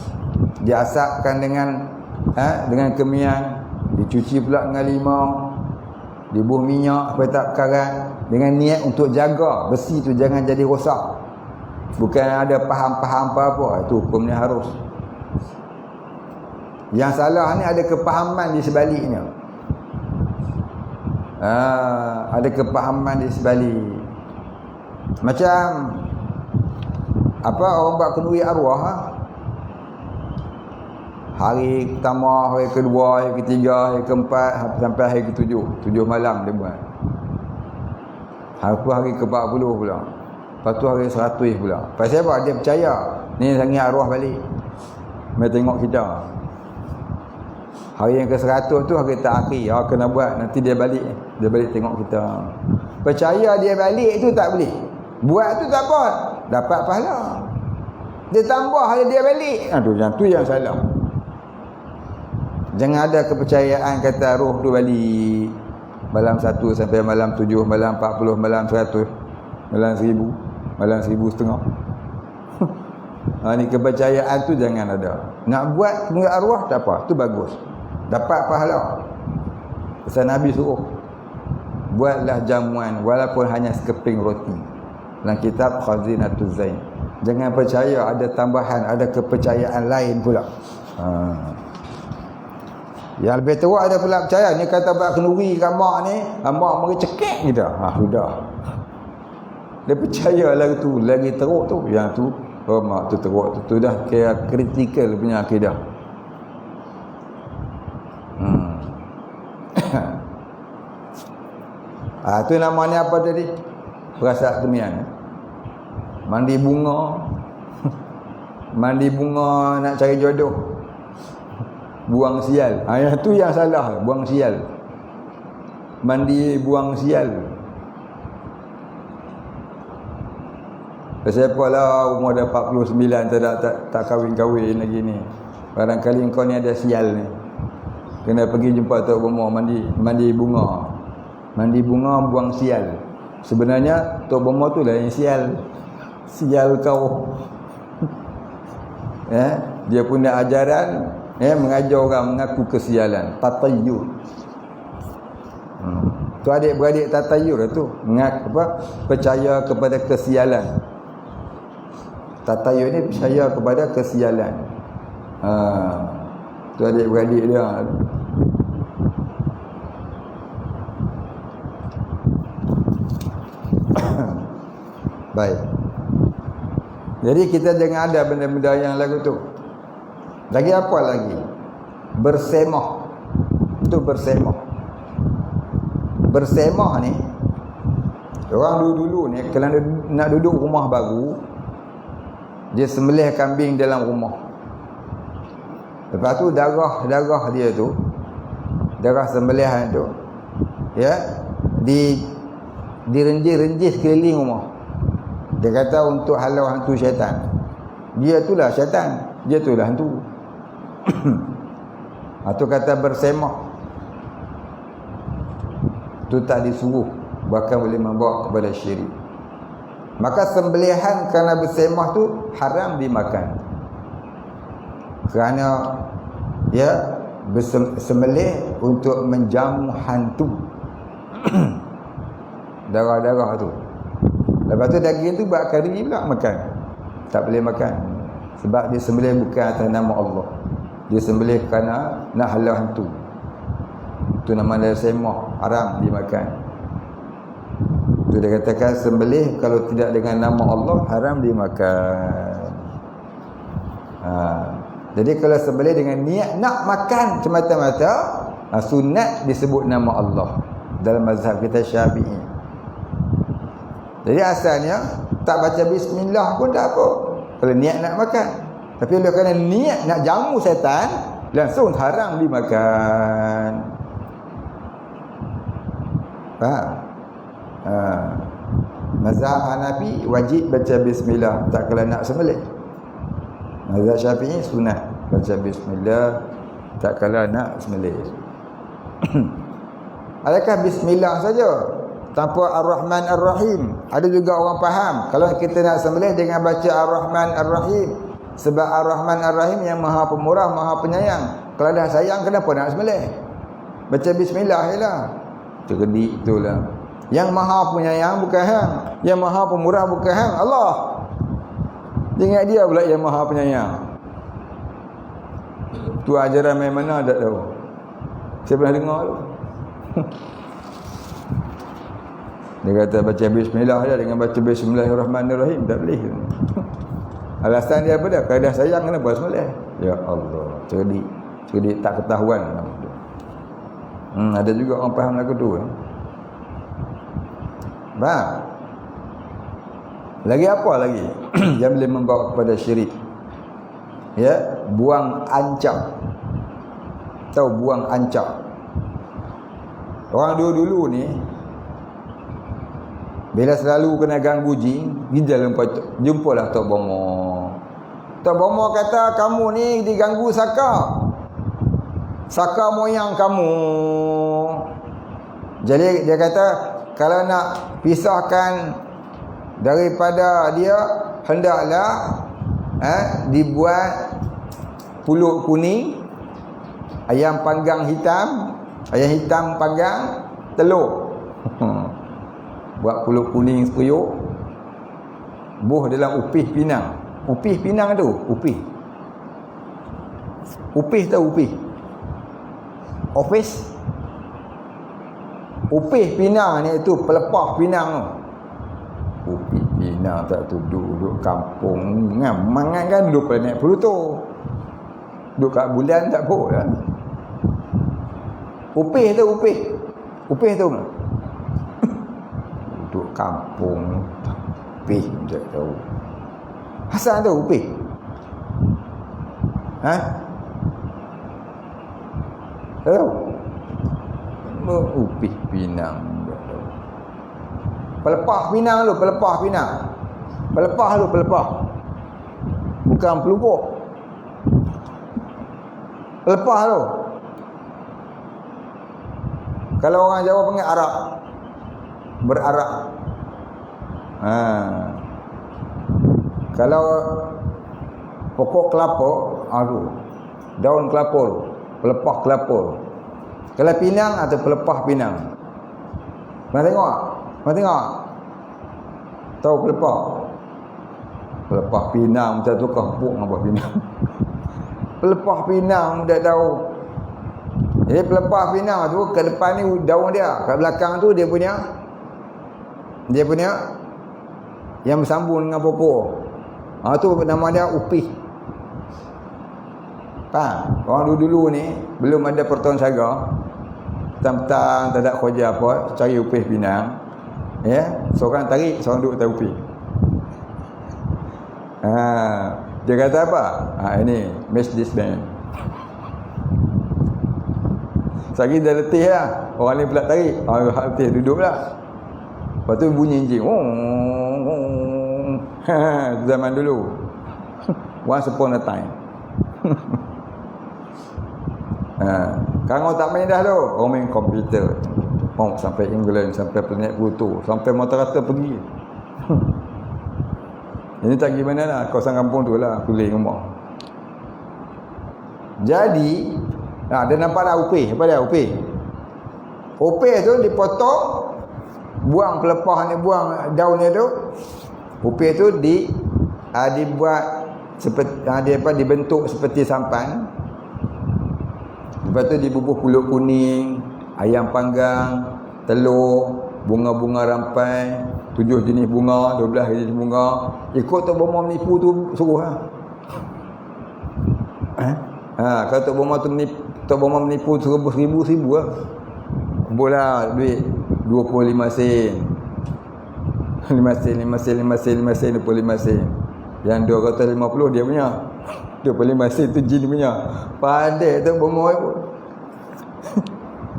diasapkan dengan kemian, dicuci pula dengan limau, dibuh minyak supaya tak karat, dengan niat untuk jaga besi tu jangan jadi rosak. Bukan ada faham-faham apa-apa, itu hukumnya harus. Yang salah ni ada kepahaman di sebaliknya. Ada kepahaman di sebalik. Macam apa orang buat kenduri arwah, hari pertama, hari kedua, hari ketiga, hari keempat sampai hari ketujuh, 7 malam dia buat. Hari ke-40 pula. Lepas tu hari 100 pula. Pasal apa? Dia percaya ni sangat arwah balik. Mereka tengok kita. Hari yang ke-100 tu hari terakhir, kena buat, nanti dia balik tengok kita. Percaya dia balik tu tak boleh. Buat tu tak apa, dapat pahala. Dia tambah hari dia balik. Yang tu yang salah. Jangan ada kepercayaan kata roh tu balik malam 1 sampai malam 7, malam 40, malam 100, malam 1000, malam 1000 setengah. Ni kepercayaan tu jangan ada. Nak buat kenduri arwah tak apa, tu bagus, dapat pahala. Pasal Nabi suruh, buatlah jamuan walaupun hanya sekeping roti. Dalam kitab Khazinatuz Zain. Jangan percaya ada tambahan, ada kepercayaan lain pula. Yang lebih teruk ada pula percaya ni kata buat kenduri kat mak ni, mak mari cekik kita. Sudah. Dia percaya lagi teruk tu. Yang tu mak tu teruk tu dah kira kritikal punya akidah. Tu namanya apa tadi? Perasaan kemian. Mandi bunga. Mandi bunga nak cari jodoh. Buang sial. Yang tu yang salah, buang sial. Mandi buang sial. Pasal apalah umur dah 49 tak kahwin-kahwin lagi ni. Barangkali kau ni ada sial ni. Kena pergi jumpa Tok Bomo mandi bunga. Mandi bunga buang sial. Sebenarnya Tok Bomo tu lah yang sial. Sial kau. Dia punya ajaran mengajar orang mengaku kesialan, tatayur. Tu adik-beradik tatayur tu, percaya kepada kesialan. Tatayur ni percaya kepada kesialan. Tu adik-beradik dia. Baik. Jadi kita jangan ada benda-benda yang lagu tu. Lagi apa lagi? Bersemah. Itu bersemah. Bersemah ni, orang dulu-dulu ni kalau nak duduk rumah baru, dia sembelih kambing dalam rumah. Lepas tu darah dia tu, darah sembelihan tu, direnjis sekeliling rumah. Dia kata untuk halau hantu syaitan. Dia itulah syaitan, dia itulah hantu. Itu kata bersemah. Itu tak disuruh, bahkan boleh membawa kepada syirik. Maka sembelihan kerana bersemah tu haram dimakan. Kerana bersembelih untuk menjamu hantu. Darah-darah tu. Lepas tu daging tu buat kari pula makan. Tak boleh makan. Sebab dia sembelih bukan atas nama Allah. Dia sembelih kerana nak halau hantu. Itu nama dia semah, haram dimakan. Itu dia katakan sembelih kalau tidak dengan nama Allah haram dimakan. Jadi kalau sembelih dengan niat nak makan semata-mata, sunat disebut nama Allah dalam mazhab kita Syafi'i. Jadi asalnya tak baca bismillah pun tak apa kalau niat nak makan. Tapi oleh kerana niat nak jamu setan, langsung haram dimakan. Faham? Mazhab Hanafi wajib baca bismillah tak kala nak sembelih. Mazhab Syafi'i sunat baca bismillah tak kala nak sembelih. Adakah bismillah saja? tanpa Ar-Rahman Ar-Rahim. Ada juga orang faham kalau kita nak sembelih dengan baca Ar-Rahman Ar-Rahim. Sebab Ar-Rahman Ar-Rahim yang Maha Pemurah, Maha Penyayang. Kalau dah sayang, kenapa nak sembelih? Baca bismillah jelah. Cerdik itulah. Yang Maha Penyayang bukan hang, yang Maha Pemurah bukan hang, Allah. Ingat dia pula yang Maha Penyayang. Tu ajaran main mana tak tahu. Saya pernah dengar tu. Dia kata baca bismillah je, dengan baca bismillahirrahmanirrahim tak boleh. Alasan dia apa dah? Kalau dah sayang kenapa sembelih? Ya Allah, cerdik tak ketahuan. Ada juga orang faham lagu tu. Faham? Lagi apa lagi yang boleh membawa kepada syirik? Ya, buang ancak. Tahu buang ancak? Orang dulu ni bila selalu kena ganggu jin, pergi dalam pocok, jumpalah Tok Bomo. Tok Bomo kata, kamu ni diganggu saka. Saka moyang kamu. Jadi dia kata, kalau nak pisahkan daripada dia, hendaklah dibuat pulut kuning, ayam panggang hitam, ayam hitam panggang, telur. Buat pulut kuning sepuyuk, buh dalam upih pinang. Upih pinang tu, upih. Upih tahu upih? Office. Upih pinang ni tu pelepah pinang tu. Upih pinang tak tu duduk kampung ngamangan kan, duduk planet Pluto. Duduk kat bulan tak apa lah. Upih tu upih. Upih tu duduk kampung upih tak tahu. Asal tu upih? Tahu? Upih pinang tak tahu. Pelepah pinang tu, pelepah pinang. Pelepah tu, pelepah. Bukan pelupuk. Pelepah tu. Kalau orang Jawa panggil arak. Berarak. Kalau pokok kelapa, daun kelapa, pelepah kelapa. Kalau pinang atau pelepah pinang. Mana tengok? Mana tengok? Tahu pelepah? Pelepah pinang macam tu kempuk apa pinang. Pelepah pinang tak tahu. Jadi pelepah pinang tu ke depan ni daun dia, kat belakang tu dia punya yang bersambung dengan pokok. Tu nama dia upih. Faham? Orang dulu ni belum ada pertuan saga, petang-petang tak ada kerja apa, cari upih pinang. Ya, seorang tarik, seorang duduk atas upih. Dia kata apa? Ini match this man. Sagi dah letih lah. Orang ni pula tarik, orang letih duduk pula. Lepas tu bunyi enjing. Zaman dulu. Once upon a time. Sekarang tak main dah tu. Orang main komputer. Sampai England, sampai planet Pluto, sampai rata-rata pergi. Ini tak gimana lah. Kawasan kampung tu lah, kuling rumah. Jadi dia nampak dah upih. Apa dia upih? Upih tu dipotong, buang pelepah ni, buang daun ni tu. Upih tu dibuat seperti dibentuk seperti sampan. Lepas tu dibubuh pulut kuning, ayam panggang, telur, bunga-bunga rampai, 7 jenis bunga, 12 jenis bunga. Ikut Tok Bomo menipu tu suruh lah. Kalau Tok Bomo menipu 1000 lah. Bola duit 25 sen. 5 sen 25 sen. Yang 250 dia punya. 25 sen tu jin punya. Pandai Tok Bomo pun.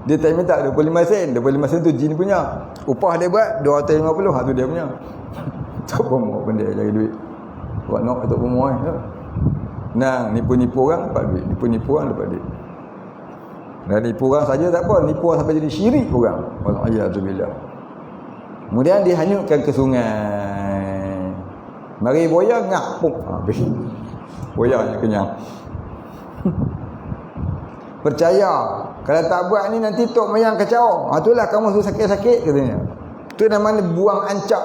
Dia tak minta 25 sen. 25 sen tu jin punya. Upah dia buat 250, tu dia punya. Tok Bomo pandai cari duit. Buat nak Tok Bomo Nah, nipu-nipu orang dapat duit. Nipu-nipu orang dapat duit. Dan nipu orang saja tak apa, nipu orang sampai jadi syirik orang. Wallahu a'lam. Kemudian dihanyutkan ke sungai. Mari buaya ngapuk. Habis. Buayanya kenyang. Percaya. Kalau tak buat ni nanti tok mayang kacau. Itulah kamu suruh sakit-sakit katanya. Itu namanya buang ancak.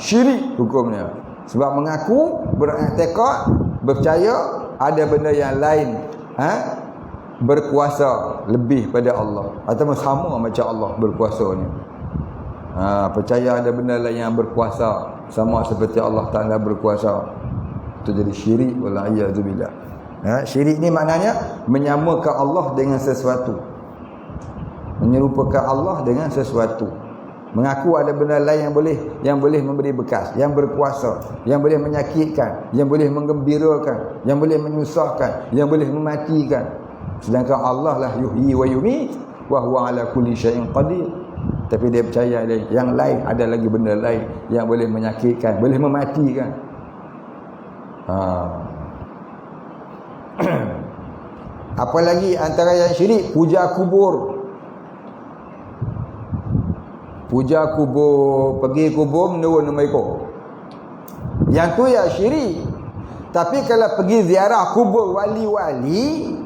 Syirik hukumnya. Sebab mengaku, beriktikad, berpercaya ada benda yang lain berkuasa lebih pada Allah atau sama macam Allah berkuasa ni. Percaya ada benda lain yang berkuasa sama seperti Allah Ta'ala berkuasa. Itu jadi syirik. Wala'iyadzubillah. Syirik ni maknanya menyamakan Allah dengan sesuatu, menyerupakan Allah dengan sesuatu, mengaku ada benda lain yang boleh memberi bekas, yang berkuasa, yang boleh menyakitkan, yang boleh menggembirakan, yang boleh menyusahkan, yang boleh mematikan. Sedangkan Allah lah yuhyi wa yumiit wa huwa ala kulli syai'in qadir. Tapi dia percaya yang lain, ada lagi benda lain yang boleh menyakitkan, boleh mematikan. Apa lagi antara yang syirik? Puja kubur. Puja kubur, pergi kubur menurun mereka. Yang tu ya syirik. Tapi kalau pergi ziarah kubur wali-wali,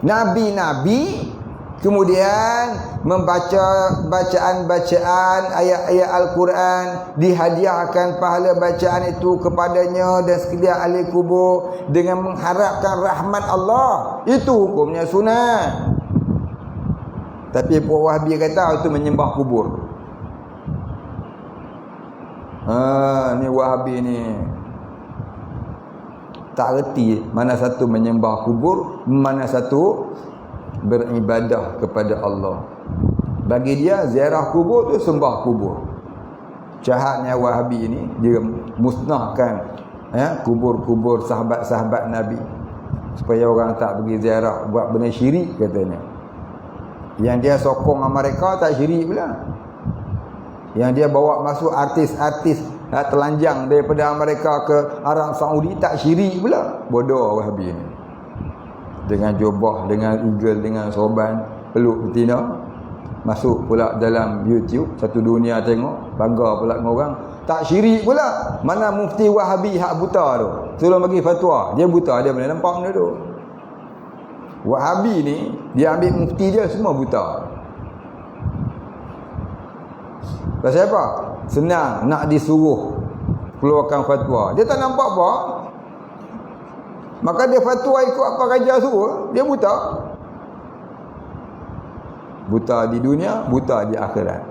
nabi-nabi, kemudian membaca bacaan-bacaan ayat-ayat Al-Quran, dihadiahkan pahala bacaan itu kepadanya dan sekalian ahli kubur dengan mengharapkan rahmat Allah, itu hukumnya sunat. Tapi Puan Wahabi kata itu menyembah kubur. Ni Wahabi ni tak reti mana satu menyembah kubur, mana satu beribadah kepada Allah. Bagi dia ziarah kubur tu sembah kubur. Jahatnya Wahabi ini, dia musnahkan kubur-kubur sahabat-sahabat Nabi supaya orang tak pergi ziarah, buat benda syirik katanya. Yang dia sokong mereka tak syirik pula. Yang dia bawa masuk artis-artis telanjang daripada Amerika ke Arab Saudi tak syirik pula. Bodoh Wahabi ni. Dengan jubah, dengan eagle, dengan sorban, peluk betina, masuk pula dalam YouTube, satu dunia tengok, bangga pula dengan orang, tak syirik pula. Mana mufti Wahabi hak buta tu, suruh bagi fatwa, dia buta, dia boleh nampak benda tu. Wahabi ni, dia ambil mufti dia semua buta. Pasal apa? Senang nak disuruh keluarkan fatwa, dia tak nampak apa. Maka dia fatwa ikut apa raja suruh, dia buta. Buta di dunia, buta di akhirat.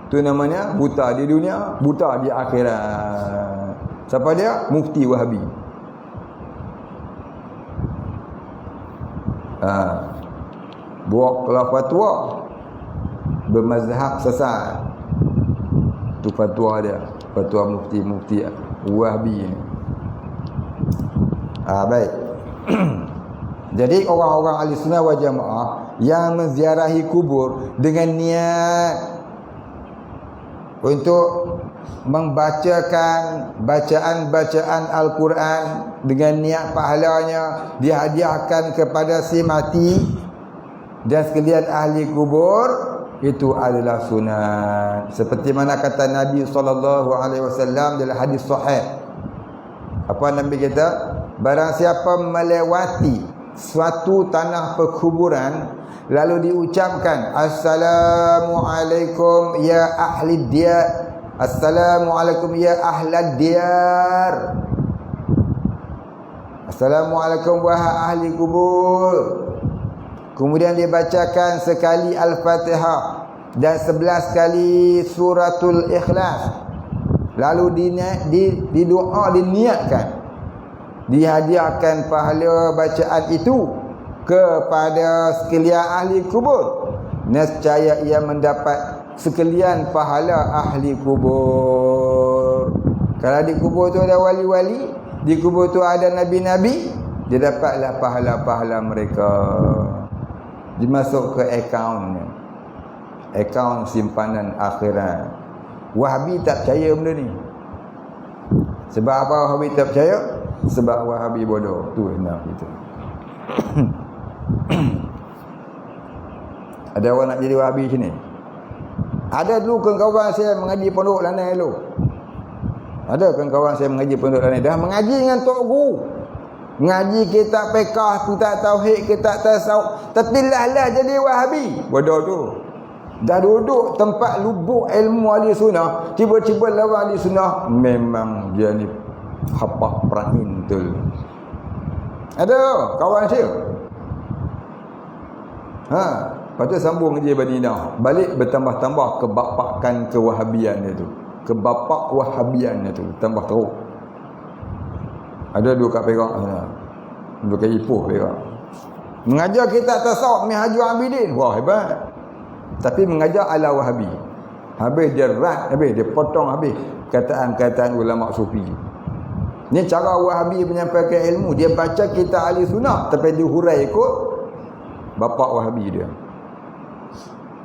Itu namanya buta di dunia, buta di akhirat. Siapa dia? Mufti Wahabi. Buat kalau fatwa bermazhab sesat, itu fatwa dia, fatwa mufti Wahabi ni. Baik. Jadi orang-orang ahli sunnah wal jamaah yang menziarahi kubur dengan niat untuk membacakan bacaan-bacaan Al-Quran, dengan niat pahalanya dihadiahkan kepada si mati dan sekalian ahli kubur, itu adalah sunat. Seperti mana kata Nabi SAW dalam hadis sahih. Apa Nabi kata? Barang siapa melewati suatu tanah perkuburan lalu diucapkan Assalamualaikum ya ahli diyar, Assalamualaikum ya ahlad diyar, Assalamualaikum wahai ahli kubur. Kemudian dibacakan sekali Al-Fatihah dan 11 kali suratul Ikhlas. Lalu didoa, diniatkan, dihadiahkan pahala bacaan itu kepada sekalian ahli kubur. Nescaya ia mendapat sekalian pahala ahli kubur. Kalau di kubur tu ada wali-wali, di kubur tu ada nabi-nabi, dia dapatlah pahala-pahala mereka. Dimasuk ke akaunnya, akaun simpanan akhirat. Wahabi tak percaya benda ni. Sebab apa Wahabi tak percaya? Sebab Wahabi bodoh. Tu hendak kita. Ada orang nak jadi Wahabi sini? Ada dulu kawan-kawan saya mengaji pondok Lanai dulu. Ada kawan-kawan saya mengaji pondok Lanai. Dah mengaji dengan tok guru. Mengaji kitab fiqh, kitab tauhid, kitab tasawuf. Tapi lah jadi Wahabi. Bodoh tu. Dah duduk tempat lubuk ilmu ahli sunnah. Tiba-tiba lawan ahli sunnah. Memang dia ni hapak perahin betul. Ada kawan saya. Lepas tu sambung kerja Madinah. Balik bertambah-tambah kebapakan kewahabian dia tu. Kebapak wahabian dia tu. Tambah teruk. Ada dua kat Perak sana. Dua kat Ipoh Perak. Mengajar kitab tasawuf Minhajul Abidin. Wah, hebat. Tapi mengajar ala Wahabi. Habis dia rat, habis dia potong habis kataan-kataan ulama sufi. Ni cara Wahabi menyampaikan ilmu. Dia baca kitab ahli sunnah tapi dia hurai ikut bapak Wahabi dia.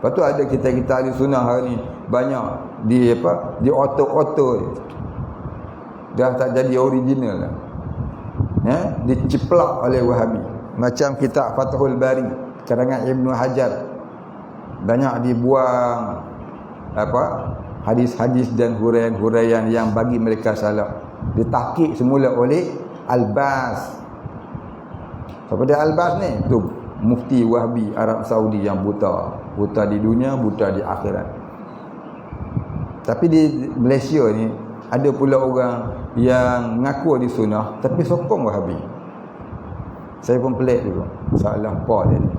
Lepas tu ada kita ahli sunnah hari ni banyak di auto dah tak jadi original lah. Diciplak oleh Wahabi. Macam kitab Fathul Bari karangan Ibnu Hajar, banyak dibuang hadis-hadis dan huraian-huraian yang bagi mereka salah. Ditahqiq semula oleh Al-Bas. Siapa dia Al-Bas ni? Tu mufti Wahabi Arab Saudi yang buta di dunia, buta di akhirat. Tapi di Malaysia ni ada pula orang yang mengaku di sunnah tapi sokong Wahabi. Saya pun pelik juga. Salah apa dia ni?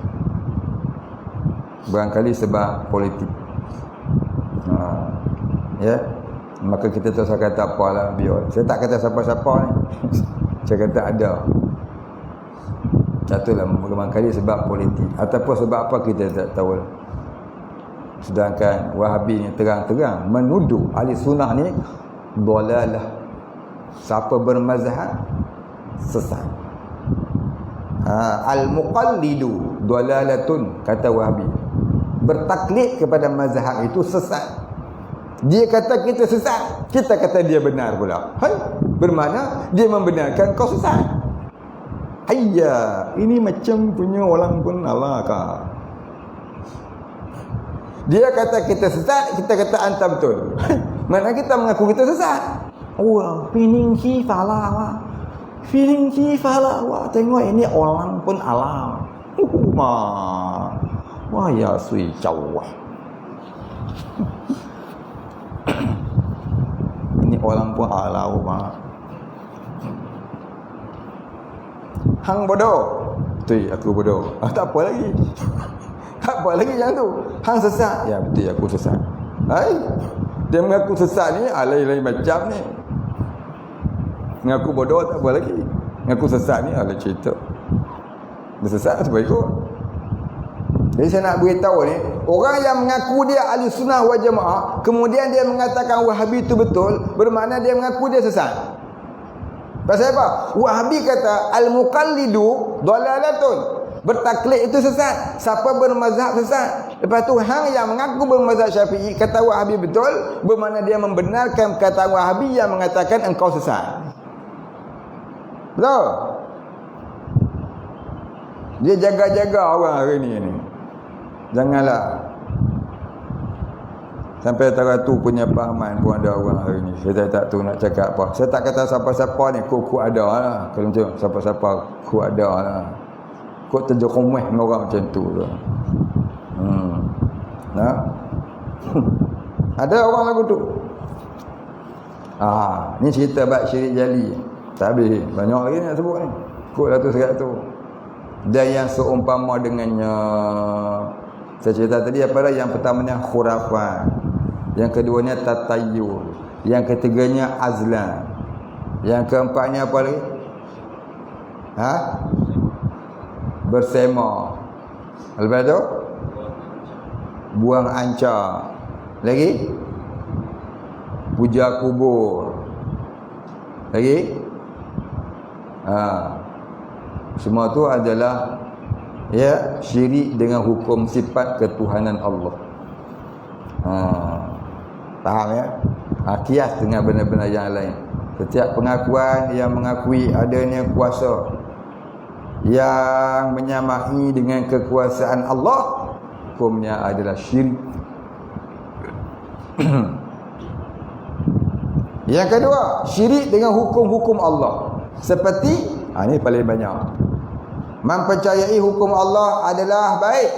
Barangkali sebab politik. Ya. Maka kita tak usah kata apalah, biar. Saya tak kata siapa-siapa ni. Saya kata ada. Satulah barangkali sebab politik ataupun sebab apa kita tak tahu. Sedangkan Wahabi ni terang-terang menuduh ahli sunnah ni dalalah. Siapa bermazhab sesat. Al-muqallidu dalalatun, kata Wahabi. Bertaklid kepada mazhab itu sesat. Dia kata kita sesat, kita kata dia benar pula. Bermakna dia membenarkan kau sesat. Hayya, ini macam punya orang pun alakah. Dia kata kita sesat, kita kata antam betul. Mana kita mengaku kita sesat. Wah, feeling si salah wah. Feeling si salah wah. Tengok ini orang pun alam. Wah ya sui jauh. Ini orang pun alau mah. Hang bodoh. Tu aku bodoh. Tak apa lagi. Tak apa lagi yang tu. Hang sesat. Ya betul aku sesat. Dia mengaku sesat ni lain-lain macam ni. Mengaku bodoh tak apa lagi. Mengaku sesat ni cerita. Dia sesat sebab ikut. Jadi saya nak beritahu ni, orang yang mengaku dia ahli sunnah wal jamaah, kemudian dia mengatakan Wahabi itu betul, bermakna dia mengaku dia sesat. Pasal apa? Wahabi kata al-muqallidu dalalatun. Bertaklid itu sesat. Siapa bermazhab sesat. Lepas tu hang yang mengaku bermazhab Syafi'i kata Wahabi betul, bermakna dia membenarkan kata Wahabi yang mengatakan engkau sesat. Betul? Dia jaga-jaga orang hari ni. Janganlah sampai teratu punya pahaman pun ada orang hari ni. Saya tak tahu nak cakap apa. Saya tak kata siapa-siapa ni ku ada lah. Kalau macam siapa-siapa ku ada lah. Ku terjerumus dengan orang macam tu lah. Ada orang lagu tu. Ni cerita bab syirik jali. Tak habis. Banyak lagi nak sebut ni. Kutlah tu sekat tu. Dan yang seumpama dengannya, saya cerita tadi apa dah? Yang pertamanya khurafat, yang keduanya tatayul, yang ketiganya azlan, yang keempatnya apa lagi? Bersema. Lepas tu buang anca. Lagi puja kubur. Lagi semua tu adalah syirik dengan hukum sifat ketuhanan Allah. Faham ya? Kias dengan benda-benda yang lain. Setiap pengakuan yang mengakui adanya kuasa yang menyamai dengan kekuasaan Allah, hukumnya adalah syirik. Yang kedua, syirik dengan hukum-hukum Allah. Seperti, ini paling banyak, mempercayai hukum Allah adalah baik,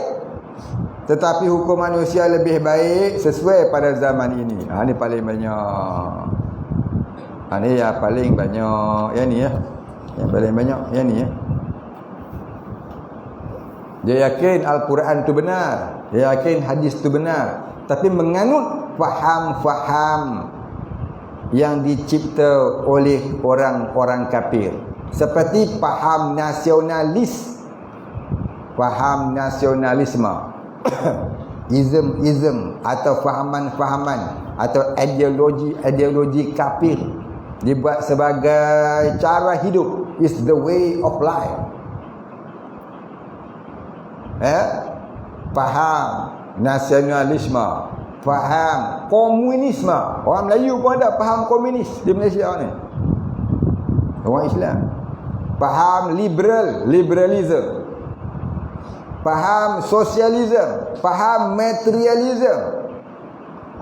tetapi hukum manusia lebih baik sesuai pada zaman ini. Ini paling banyak. Ini yang paling banyak. Yang ni ya. Yang paling banyak yang ni ya. Dia yakin Al-Quran tu benar, dia yakin hadis tu benar, tapi menganut faham-faham yang dicipta oleh orang-orang kafir. Seperti faham nasionalis, faham nasionalisme, ism atau fahaman-fahaman atau ideologi kafir dibuat sebagai cara hidup, is the way of life. Faham nasionalisme, faham komunisme. Orang Melayu pun ada faham komunis di Malaysia ni, orang Islam. Faham liberalism, faham sosialism, faham materialism.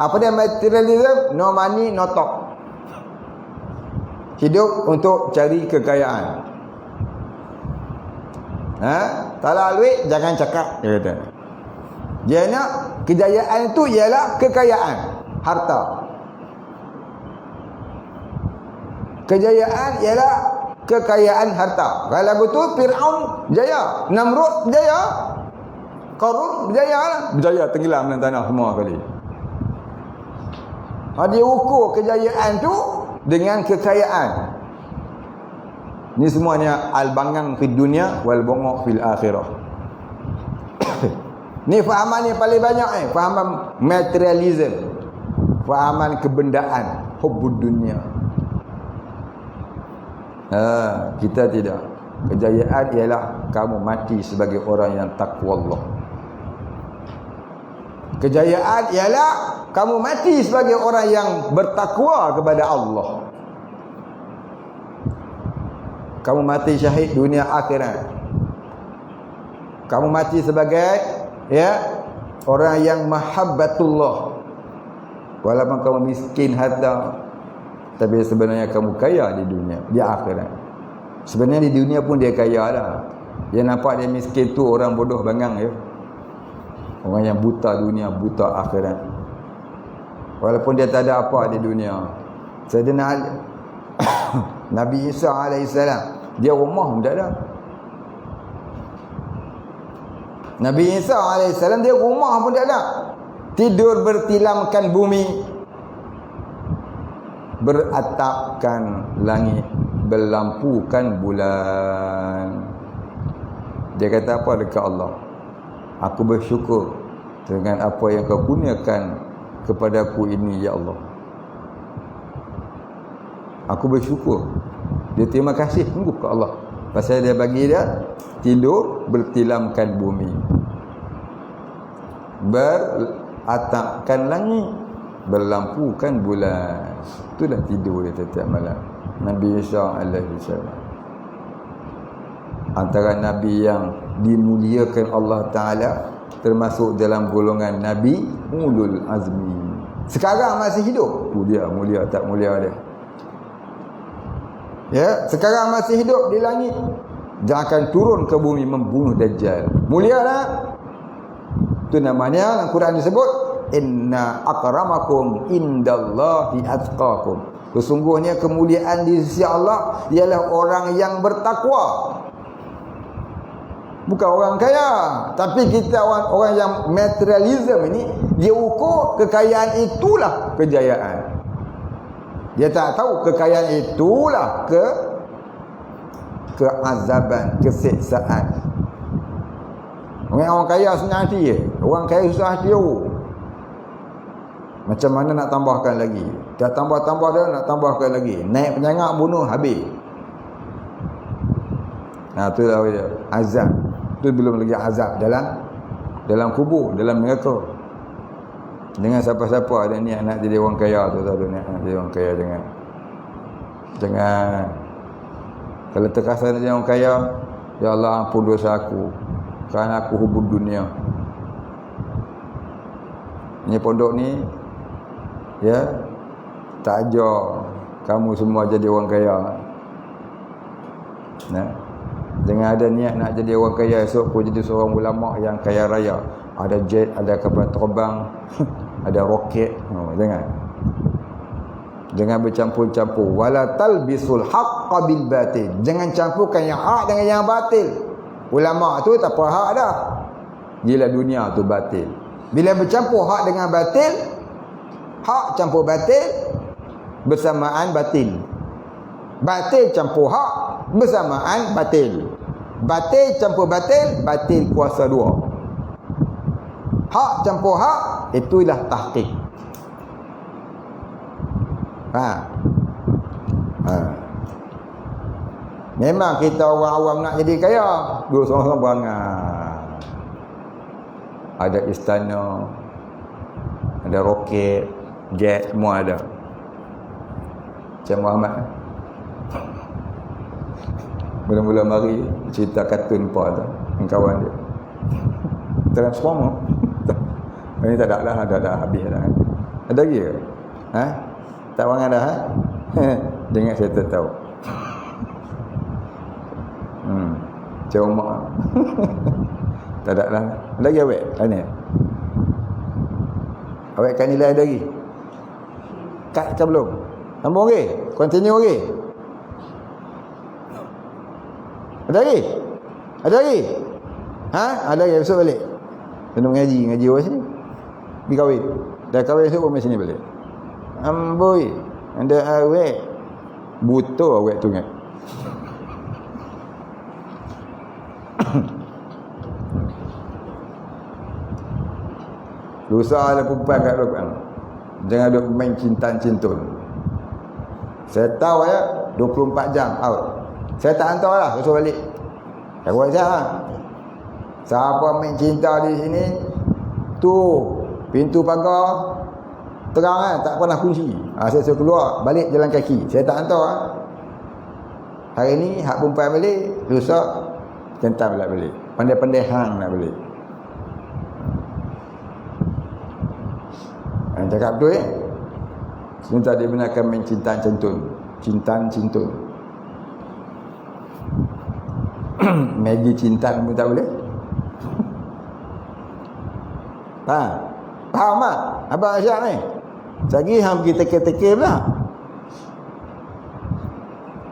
Apa dia materialism? No money, no talk. Hidup untuk cari kekayaan. Tak ada duit, jangan cakap, dia kata. Dia nak kejayaan itu ialah kekayaan, harta. Kejayaan ialah kekayaan harta. Kalau betul, Fir'aun jaya, Namrud jaya, Qarun berjaya lah. Berjaya tenggelam dalam tanah semua kali. Dia ukur kejayaan tu dengan kekayaan. Ni semuanya al-bangang fid dunia wal bongok fil akhirah. Ni fahaman ni paling banyak ni, fahaman materialism, fahaman kebendaan, hubbud dunia. Kita tidak. Kejayaan ialah kamu mati sebagai orang yang takwa Allah. Kejayaan ialah kamu mati sebagai orang yang bertakwa kepada Allah. Kamu mati syahid dunia akhirat. Kamu mati sebagai orang yang mahabbatullah. Walaupun kamu miskin harta, tapi sebenarnya kamu kaya di dunia, di akhirat. Sebenarnya di dunia pun dia kaya lah. Dia nampak dia miskin tu orang bodoh bangang ya. Orang yang buta dunia, buta akhirat. Walaupun dia tak ada apa di dunia. Sayyidina Nabi Isa alaihissalam, dia rumah pun tak ada. Nabi Isa alaihissalam dia rumah pun tak ada. Tidur bertilamkan bumi, beratapkan langit, berlampukan bulan. Dia kata apa dekat Allah? Aku bersyukur dengan apa yang kau kurniakan kepadaku ini ya Allah. Aku bersyukur. Dia terima kasih sungguh ke Allah pasal dia bagi dia tidur bertilamkan bumi, beratapkan langit, berlampukan bulan. Itulah tidur dia setiap malam. Nabi Isa alaihi salam antara nabi yang dimuliakan Allah Ta'ala, termasuk dalam golongan nabi ulul azmi. Sekarang masih hidup, dia mulia tak mulia dia. Sekarang masih hidup di langit, dia akan turun ke bumi membunuh Dajjal. Mulia lah. Itu namanya dalam Quran disebut inna akramakum indallahi atqakum. Sesungguhnya kemuliaan di sisi Allah ialah orang yang bertakwa. Bukan orang kaya. Tapi kita orang yang materialism ini, dia ukur kekayaan itulah kejayaan. Dia tak tahu kekayaan itulah keazaban, kesiksaan. Orang kaya senang hati je. Orang kaya susah hati je. Macam mana nak tambahkan lagi? Dah tambah-tambah dah, nak tambahkan lagi. Naik penyangak, bunuh, habis. Itulah dia. Azab. Itu belum lagi azab dalam kubur, dalam neraka. Dengan siapa-siapa ada niat nak jadi orang kaya tu, tak ada niat nak jadi orang kaya, jangan. Kalau terkasa nak jadi orang kaya, ya Allah ampun dosa aku, kerana aku hubung dunia. Ni pondok ni ya tak ajar kamu semua jadi orang kaya. Nah, jangan ada niat nak jadi orang kaya esok kau jadi seorang ulama yang kaya raya. Ada jet, ada kapal terbang, ada roket. Jangan bercampur-campur. Wala talbisul haqqa bil batil. Jangan campurkan yang hak dengan yang batil. Ulama tu tak apa hak dah. Gila dunia tu batil. Bila bercampur hak dengan batil, hak campur batil, bersamaan batil. Batil campur hak, bersamaan batil. Batil campur batil, batil kuasa dua. Hak campur hak, itulah tahqiq. Memang kita orang awam nak jadi kaya, dua seorang-seorang berangan. Ada istana, ada roket, jet, semua ada. Macam Muhammad mula-mula mari cerita kartun apa tu dengan kawan dia. Transformer. Ini tak ada lah, ada habis dah. Ada lagi ke? Tak wangan dah Jangan saya tak tahu. Macam mak. Tak ada lah. Lagi awet? Ini. Awet kan nilai ada lagi? Kat ke belum? Sambung lagi? Continue lagi? Ada lagi? Ada lagi? Ada lagi? Besok balik? Kena ngaji awak sini? Pergi kahwin? Dah kahwin esok pun sini balik? Amboi, ada awet. Buta awet tu kan? Dosa ada perempuan kat belakang. Jangan duk main cinta-cintun. Saya tahu ya, 24 jam out. Saya tak hantar lah, suruh balik. Saya buat saya. Siapa main cinta di sini, tu pintu pagar terang tak pernah kunci. Saya suruh keluar, balik jalan kaki. Saya tak hantar. Hari ni hak perempuan balik, dosa centang balik. Pandai-pandai hang nak balik. Cakap betul sebentar dia benarkan main cinta-cintun. Cinta-cintun. Maggi cintan pun tak boleh. Faham tak? Abang Asyik ni lagi hang pergi teka-teka pula.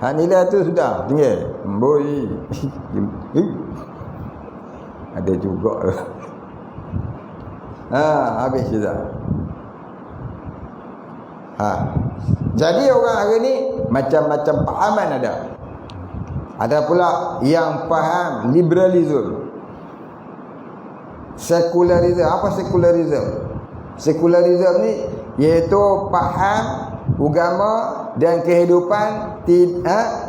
Hak nilai tu sudah tinggal. Boy. Ada juga. Habis sudah. Jadi orang hari ni macam-macam pahaman ada. Ada pula yang faham liberalism, sekularisme. Apa sekularisme? Sekularisme ni iaitu faham agama dan kehidupan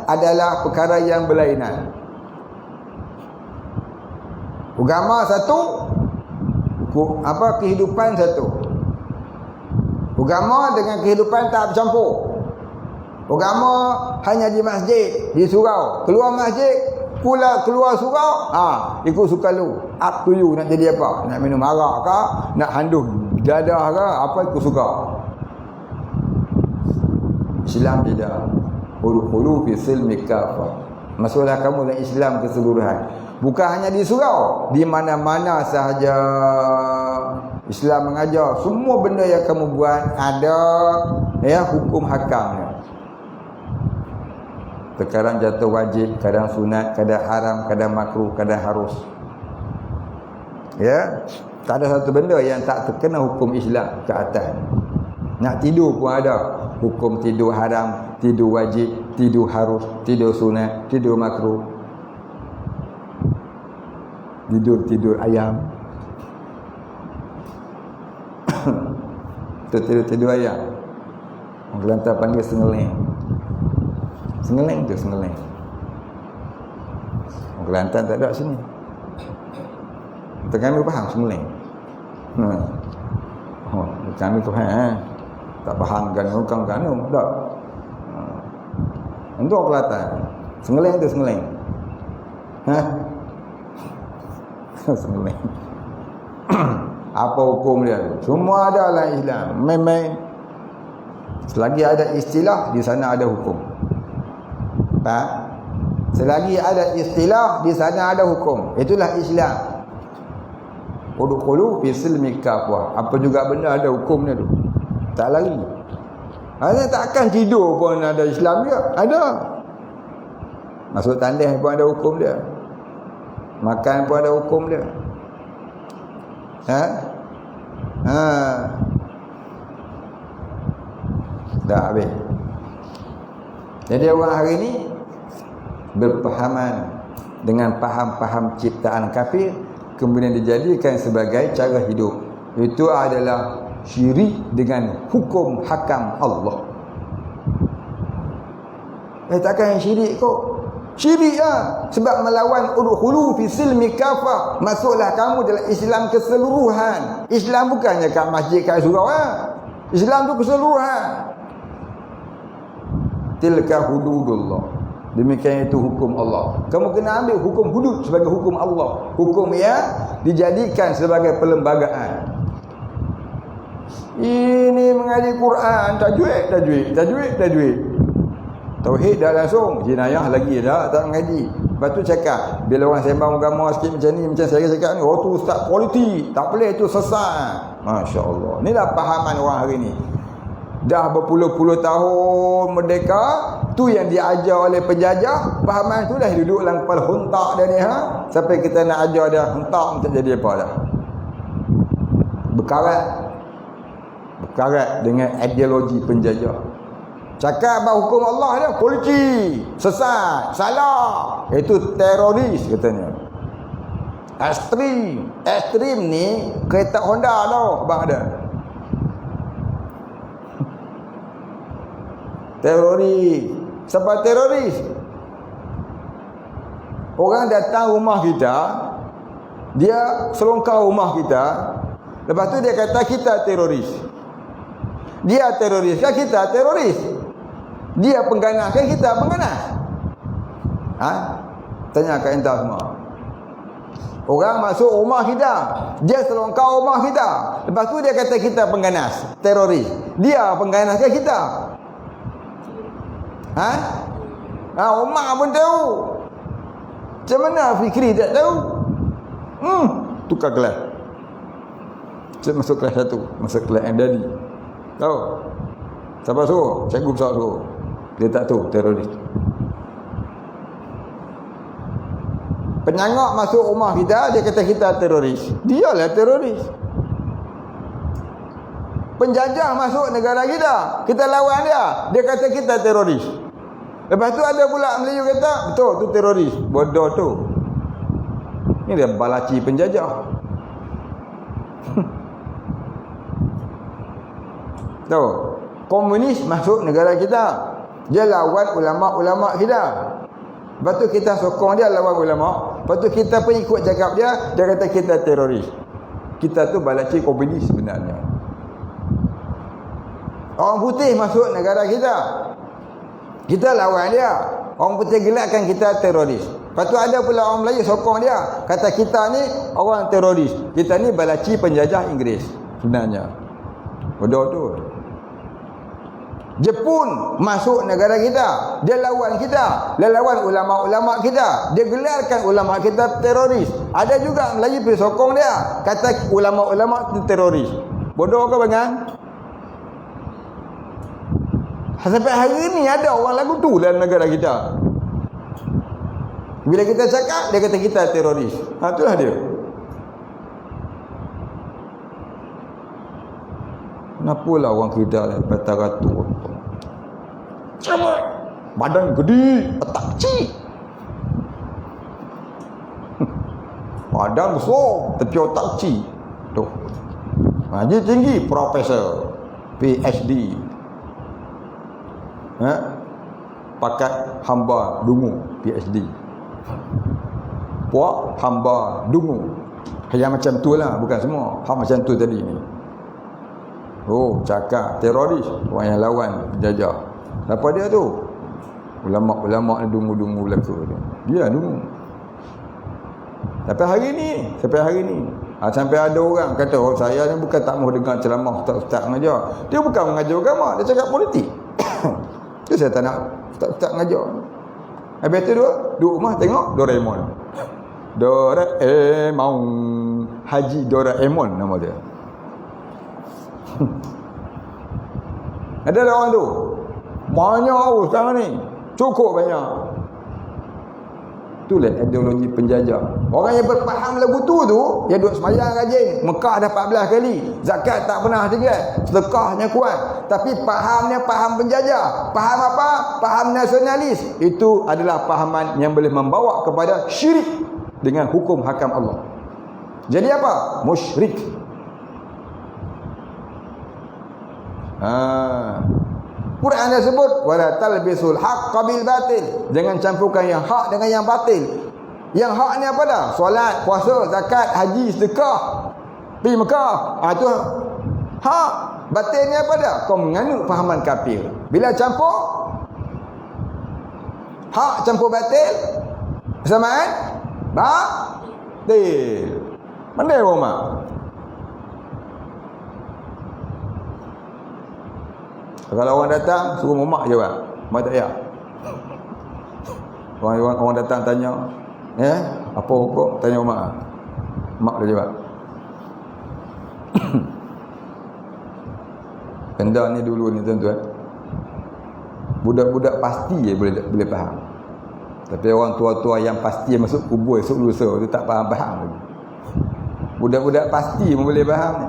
adalah perkara yang berlainan. Agama satu, kehidupan satu. Agama dengan kehidupan tak bercampur. Agama hanya di masjid, di surau. Keluar masjid, keluar surau, ikut suka lu. Up to you nak jadi apa? Nak minum arak ke? Nak handuh dadah ke? Apa ikut suka. Islam tidak. Hulu fi silmi kafah. Masalah kamu dan Islam keseluruhan. Bukan hanya di surau, di mana-mana sahaja. Islam mengajar semua benda yang kamu buat ada hukum hakamnya. Terkadang jatuh wajib, kadang sunat, kadang haram, kadang makruh, kadang harus. Tak ada satu benda yang tak terkena hukum Islam ke atas. Nak tidur pun ada hukum tidur haram, tidur wajib, tidur harus, tidur sunat, tidur makruh. Tidur ayam. Tidur ayam. Orang Kelantan panggil sengeleng. Sengeleng tu sengeleng. Orang Kelantan tak ada sini. Kami faham sengeleng. Kami tu tak faham kan orang tak. Untuk orang Kelantan, sengeleng tu sengeleng. Sengeleng. Apa hukum dia? Semua ada dalam Islam. Memang selagi ada istilah, di sana ada hukum. Faham? Selagi ada istilah, di sana ada hukum. Itulah Islam. Udkhulu fi silmi kafah. Apa juga benda ada hukumnya tu. Tak lari. Ada tak akan tidur pun ada Islam dia. Ada. Masuk tandih pun ada hukum dia. Makan pun ada hukum dia. Dah habis. Jadi orang hari ni berpahaman dengan faham-faham ciptaan kafir, kemudian dijadikan sebagai cara hidup. Itu adalah syirik dengan hukum hakam Allah. Takkan syirik kok. Syirik lah. Sebab melawan udkhulu fi silmi kafah. Masuklah kamu dalam Islam keseluruhan. Islam bukannya kat masjid kat surau Islam tu keseluruhan. Tilka hududullah. Demikian itu hukum Allah. Kamu kena ambil hukum hudud sebagai hukum Allah. Hukum yang dijadikan sebagai perlembagaan. Ini mengaji Quran, tajwid. Tauhid dah langsung, jenayah lagi dah tak mengaji. Lepas tu cakap, bila orang sembang agama sikit macam ni, macam saya cakap ni, oh tu ustaz quality, tak boleh, tu sesat. Masya-Allah. Inilah pahaman orang hari ni. Dah berpuluh-puluh tahun merdeka, tu yang diajar oleh penjajah, pahaman tu dah duduk dalam kepala huntak dia ni sampai kita nak ajar dia huntak tak jadi apa dah. Berkarat dengan ideologi penjajah. Cakap bahawa hukum Allah dia polisi, sesat, salah. Itu teroris katanya. Ekstrim ni kereta Honda tau abang ada. Teroris. Sebab teroris, orang datang rumah kita, dia selongkar rumah kita, lepas tu dia kata kita teroris. Dia teroris kan, kita teroris. Dia pengganas kan, kita pengganas. Tanya kat entah semua. Orang masuk rumah kita, dia selongkar rumah kita, lepas tu dia kata kita pengganas, teroris. Dia pengganas kan, kita. Umar pun tahu. Macam mana Fikri tak tahu? Tukar kelas. Saya masuk kelas 1, masuk kelas yang tadi. Tahu? Siapa suruh? Cikgu besar suruh. Dia tak tahu teroris. Penyangak masuk rumah kita, dia kata kita teroris. Dialah teroris. Penjajah masuk negara kita, kita lawan dia, dia kata kita teroris. Lepas tu ada pula Melayu kata, betul tu teroris. Bodoh tu. Ini dia balaci penjajah. Tahu? Komunis masuk negara kita, dia lawan ulama-ulama kita. Lepas tu kita sokong dia lawan ulama. Lepas tu kita pun ikut cakap dia, dia kata kita teroris. Kita tu balaci komunis sebenarnya. Orang putih masuk negara kita, kita lawan dia. Orang putih gelakkan kita teroris. Lepas tu ada pula orang Melayu sokong dia, kata kita ni orang teroris. Kita ni balaci penjajah Inggeris sebenarnya. Bodoh tu. Jepun masuk negara kita, dia lawan kita, dia lawan ulama-ulama kita, dia gelarkan ulama kita teroris. Ada juga Melayu pergi sokong dia, kata ulama-ulama itu teroris. Bodoh ke bangan? Sampai hari ni ada orang lagu tu dalam negara kita. Bila kita cakap, dia kata kita teroris. Itulah dia. Kenapalah orang kita patah ratus? Badan gede, otak kecil. Badan besar, tapi otak kecil. Tuh. Dia tinggi, profesor, PhD. Pakat hamba dungu, PhD. Puak hamba dungu. Yang macam tu lah, bukan semua. Macam tu tadi ni. Oh, cakap teroris, orang yang lawan penjajah. Apa dia tu? Ulama-ulama ni dungu-dungu belaka dia. Dia dungu. Sampai hari ni Sampai ada orang kata, oh saya ni bukan tak mau dengar ceramah ustaz-ustaz mengajar. Dia bukan mengajar agama, dia cakap politik. Itu saya tak nak ustaz-ustaz mengajar. Habis tu duduk rumah tengok Doraemon. Doraemon. Haji Doraemon nama dia. Ada orang tu. Banyak sekarang ni. Cukup banyak. Itulah ideologi penjajah. Orang yang berfaham lagu tu, dia duduk sembahyang rajin. Mekah dah 14 kali. Zakat tak pernah tinggal. Sedekahnya kuat. Tapi fahamnya faham penjajah. Faham apa? Faham nasionalis. Itu adalah fahaman yang boleh membawa kepada syirik dengan hukum hakam Allah. Jadi apa? Musyrik. Quran dah sebut wala talbisul haqqa bil batil. Jangan campurkan yang hak dengan yang batil. Yang hak ni apa dah? Solat, puasa, zakat, haji, sedekah, pergi Mekah. Itu hak. Batil ni apa dah? Kau menganut fahaman kafir. Bila campur hak campur batil, bersamaan batil. Mana rumah? Kalau orang datang, suruh mak jawab. Mak tak payah. Orang datang tanya, apa hukum? Tanya mak. Mak dia jawab. Benda ni dulu ni tuan-tuan. Budak-budak pasti je boleh faham. Tapi orang tua-tua yang pasti masuk kubur esok lusa tu tak faham-faham lagi. Budak-budak pasti pun boleh faham ni.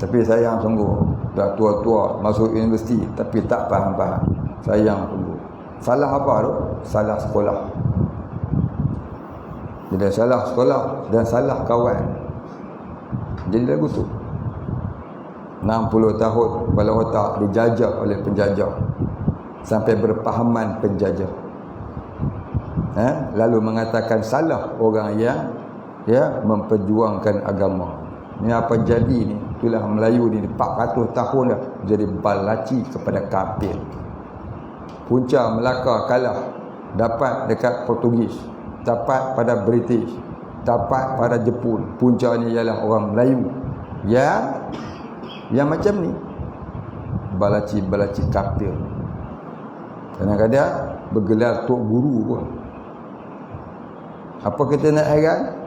Tapi sayang sungguh. Dah tua-tua masuk universiti tapi tak faham-faham. Sayang sungguh. Salah apa tu? Salah sekolah. Bila salah sekolah dan salah kawan, jadi lagu tu 60 tahun kepala otak dijajah oleh penjajah sampai berpahaman penjajah. Lalu mengatakan salah orang yang memperjuangkan agama. Ni apa jadi ni? Itulah Melayu ni 400 tahun dah jadi balaci kepada kafir. Punca Melaka kalah, dapat dekat Portugis, dapat pada British, dapat pada Jepun. Puncanya ialah orang Melayu yang macam ni, balaci kafir. Kadang-kadang bergelar tok guru pun. Apa kita nak heran?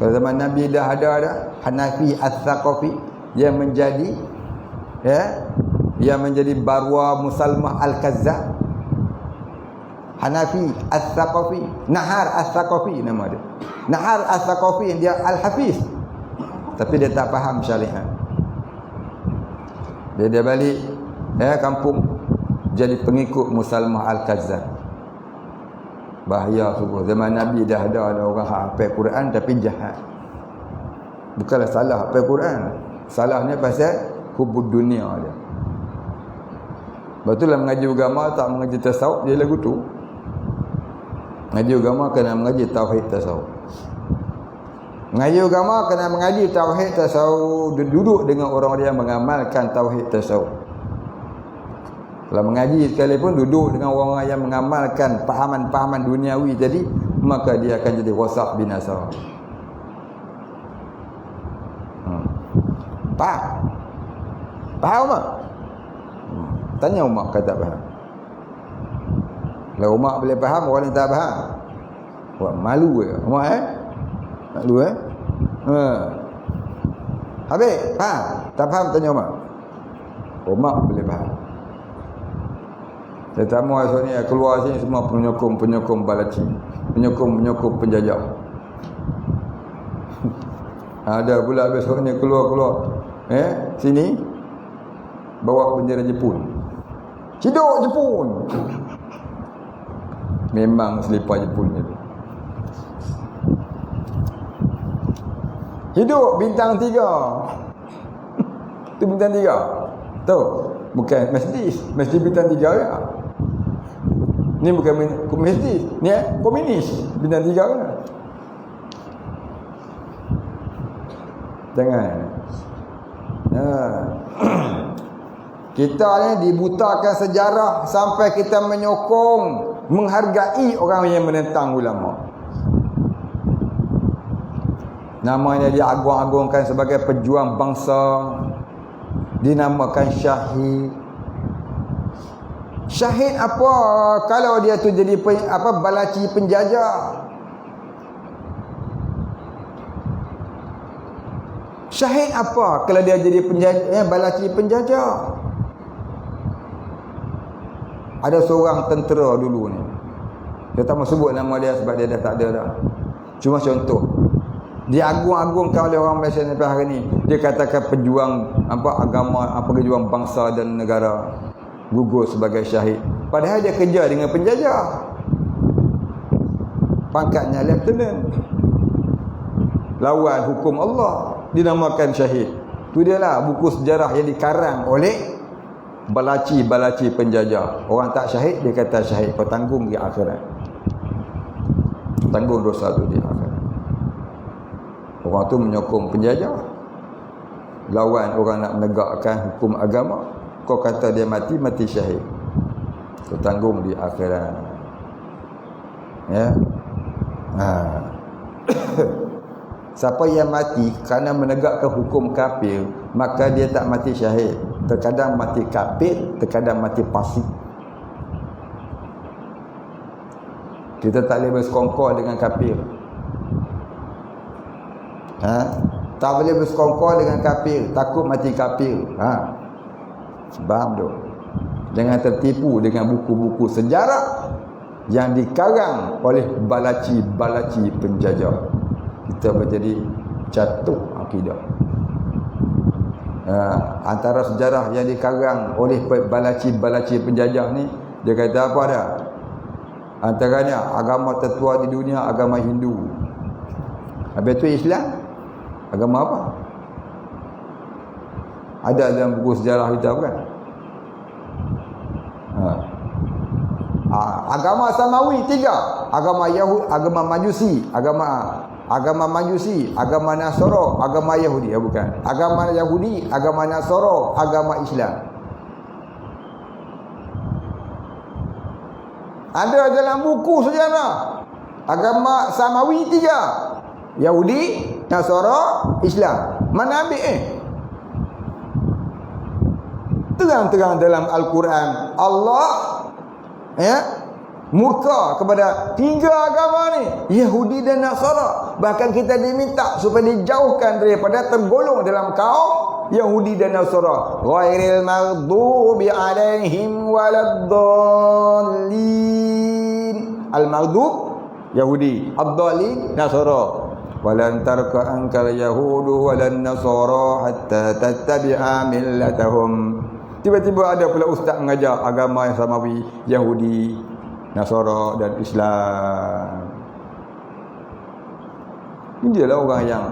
Kalau zaman Nabi dah ada Hanafi As-Saqafi yang menjadi Barwa Musalmah Al-Kazzab. Hanafi As-Saqafi, Nahar As-Saqafi nama dia. Nahar As-Saqafi dia Al-Hafiz. Tapi dia tak faham syariat. Dia balik kampung jadi pengikut Musalmah Al-Kazzab. Bahaya sungguh. Zaman Nabi dah ada orang hafal Quran tapi jahat. Bukanlah salah hafal Quran. Salahnya pasal hubud dunia dia. Betul lah mengaji agama tak mengaji tasawuf dia lagu tu. Mengaji agama kena mengaji tauhid tasawuf. Mengaji agama kena mengaji tauhid tasawuf, duduk dengan orang yang mengamalkan tauhid tasawuf. Kalau mengaji sekalipun duduk dengan orang yang mengamalkan pahaman-pahaman duniawi tadi, maka dia akan jadi rosak binasa. Faham tak? Tanya Umar kata faham. Kalau Umar boleh faham, orang yang tak faham buat malu ke Umar malu habis faham? Tak faham tanya Umar. Umar boleh faham. Tetamu esok ni keluar sini semua penyokong balaci, penyokong penjajah. Ada pula besok ni keluar sini bawa bendera Jepun. Hidup Jepun. Memang selipar Jepun itu. Hidup bintang 3. Itu bintang 3. Tahu? Bukan masjid bintang 3 ya. Ni bukan masjid, ni komunis bintang 3 kan. Jangan. Kita ni dibutakan sejarah sampai kita menyokong, menghargai orang yang menentang ulama. Namanya diagung-agungkan sebagai pejuang bangsa, dinamakan syahid. Syahid apa kalau dia tu jadi balaci penjajah? Syahid apa kalau dia jadi penjajah, balaci penjajah? Ada seorang tentera dulu ni, dia tak mau sebut nama dia sebab dia dah tak ada dah. Cuma contoh, diagung-agungkan oleh orang Malaysia sampai hari ni. Dia katakan pejuang agama, pejuang bangsa dan negara, gugur sebagai syahid. Padahal dia kerja dengan penjajah. Pangkatnya lieutenant, lawan hukum Allah, dinamakan syahid. Tu dia lah buku sejarah yang dikarang oleh balaci-balaci penjajah. Orang tak syahid, dia kata syahid, kau tanggung di akhirat, tanggung dosa tu di akhirat. Orang tu menyokong penjajah, lawan orang nak menegakkan hukum agama. Kau kata dia mati, mati syahid, kau tanggung di akhirat. Ya. Siapa yang mati kerana menegakkan hukum kafir, maka dia tak mati syahid. Terkadang mati kafir, terkadang mati fasik. Kita tak boleh bersekongkol dengan kafir. Tak boleh bersekongkol dengan kafir, takut mati kafir. Faham tu? Jangan tertipu dengan buku-buku sejarah yang dikarang oleh balaci-balaci penjajah. Kita menjadi jatuh akidah. Antara sejarah yang dikarang oleh balaci-balaci penjajah ni, dia kata apa dah? Antaranya agama tertua di dunia agama Hindu. Habis tu Islam agama apa? Ada dalam buku sejarah kita bukan? Agama Samawi 3, agama Yahudi, agama Majusi, agama Majusi, agama Nasara, agama Yahudi, bukan. Agama Yahudi, agama Nasara, agama Islam. Ada dalam buku sejarah. Agama Samawi 3, Yahudi, Nasara, Islam. Mana ambil terang-terang dalam Al-Quran Allah murka kepada 3 agama ni, Yahudi dan Nasara. Bahkan kita diminta supaya dijauhkan daripada tergolong dalam kaum Yahudi dan Nasara. Ghairil maghdubi alaihim waladdallin. Al-maghdub Yahudi, ad-dallin Nasara. Walan tarka ankal yahudu walan nasara hatta tattabi'a millatahum. Tiba-tiba ada pula ustaz mengajar agama yang samawi, Yahudi, Nasara dan Islam. Ini dialah orang yang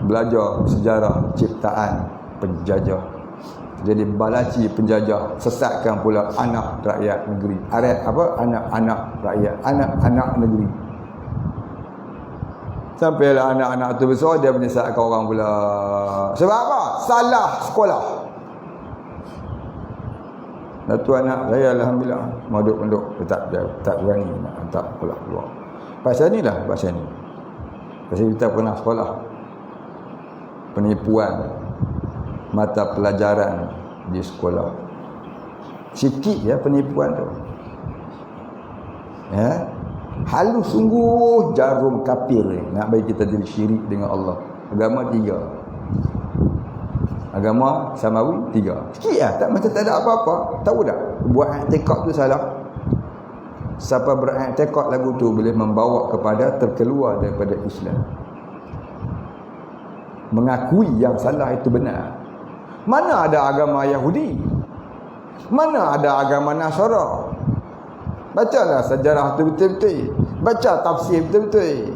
belajar sejarah ciptaan penjajah. Jadi balaci penjajah, sesatkan pula anak rakyat negeri. Anak-anak rakyat, anak-anak negeri. Sampailah anak-anak tu besar, dia menyesatkan orang pula. Sebab apa? Salah sekolah. Satu anak saya alhamdulillah mondok-mondok, tak berani nak hantar keluar. Pasal ni. Pasal kita pernah sekolah penipuan mata pelajaran di sekolah. Sikit ya penipuan tu. Halus sungguh jarum kafir ni nak bagi kita jadi syirik dengan Allah. Agama 3. Agama Samawi 3. Sikit lah, tak macam tak ada apa-apa. Tahu tak? Buat i'tikad tu salah. Siapa beriktikad lagu tu boleh membawa kepada terkeluar daripada Islam. Mengakui yang salah itu benar. Mana ada agama Yahudi? Mana ada agama Nasara? Bacalah sejarah tu betul-betul. Baca tafsir betul-betul.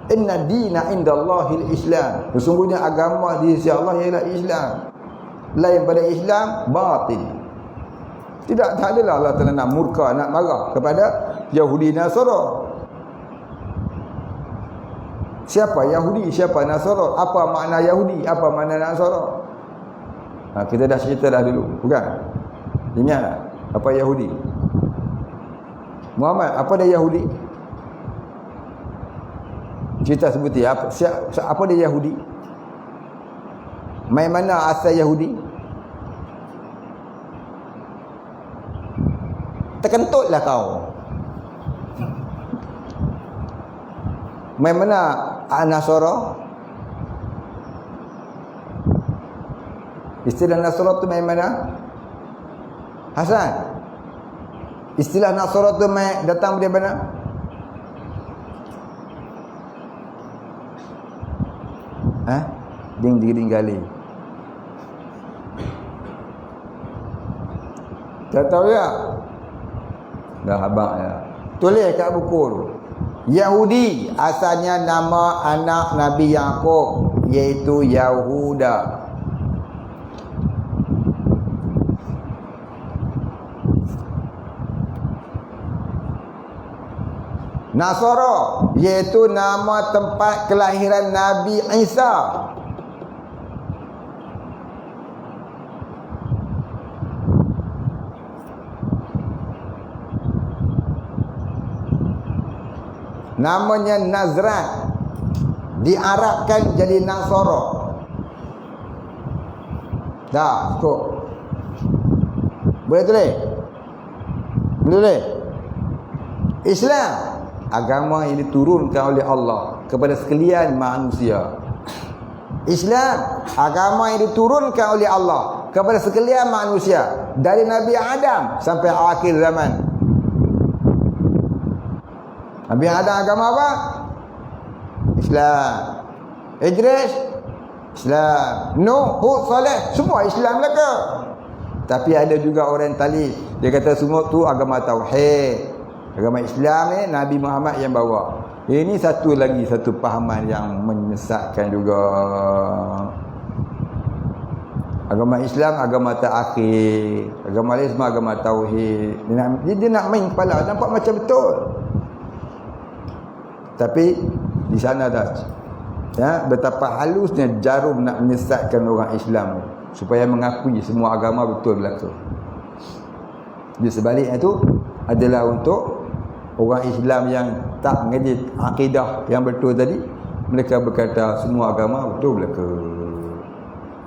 Inna dina indallahil Islam. Sesungguhnya agama di sisi Allah ialah Islam. Lain pada Islam batil. Tak adalah Allah Taala nak murka, nak marah kepada Yahudi Nasara. Siapa Yahudi, siapa Nasara? Apa makna Yahudi, apa makna Nasara? Kita dah cerita dah dulu, bukan? Ingat tak? Apa Yahudi? Muhammad, apa dia Yahudi? Cerita sebuti apa dia Yahudi? Mai mana asal Yahudi? Terkentutlah kau. Mai mana Nasara? Istilah Nasara tu mai mana? Hasan. Istilah Nasara tu mai datang dari mana? Ding gali. Tak tahu ya? Dah abang ya. Tulis kat buku tu. Yahudi asalnya nama anak Nabi Yaqub, iaitu Yahuda. Nasara iaitu nama tempat kelahiran Nabi Isa. Namanya Nazran, diarabkan jadi Nasara. Dah, cukup. Boleh tulis? Boleh tulis? Islam, agama yang diturunkan oleh Allah kepada sekalian manusia. Islam, agama yang diturunkan oleh Allah kepada sekalian manusia, dari Nabi Adam sampai akhir zaman. Nabi Adam agama apa? Islam. Idris, Islam. Nuh, Hud, Saleh, semua Islam mereka. Tapi ada juga orientalis, dia kata semua tu agama tauhid. Agama Islam ni Nabi Muhammad yang bawa. Ini satu pahaman yang menyesatkan juga. Agama Islam agama terakhir, agama lain semua agama tauhid. Dia nak main kepala, nampak macam betul. Tapi di sana dah, ya, betapa halusnya jarum nak menyesatkan orang Islam supaya mengakui semua agama betul berlaku. Di sebaliknya itu adalah untuk orang Islam yang tak mengaji akidah yang betul tadi. Mereka berkata semua agama betul berlaku.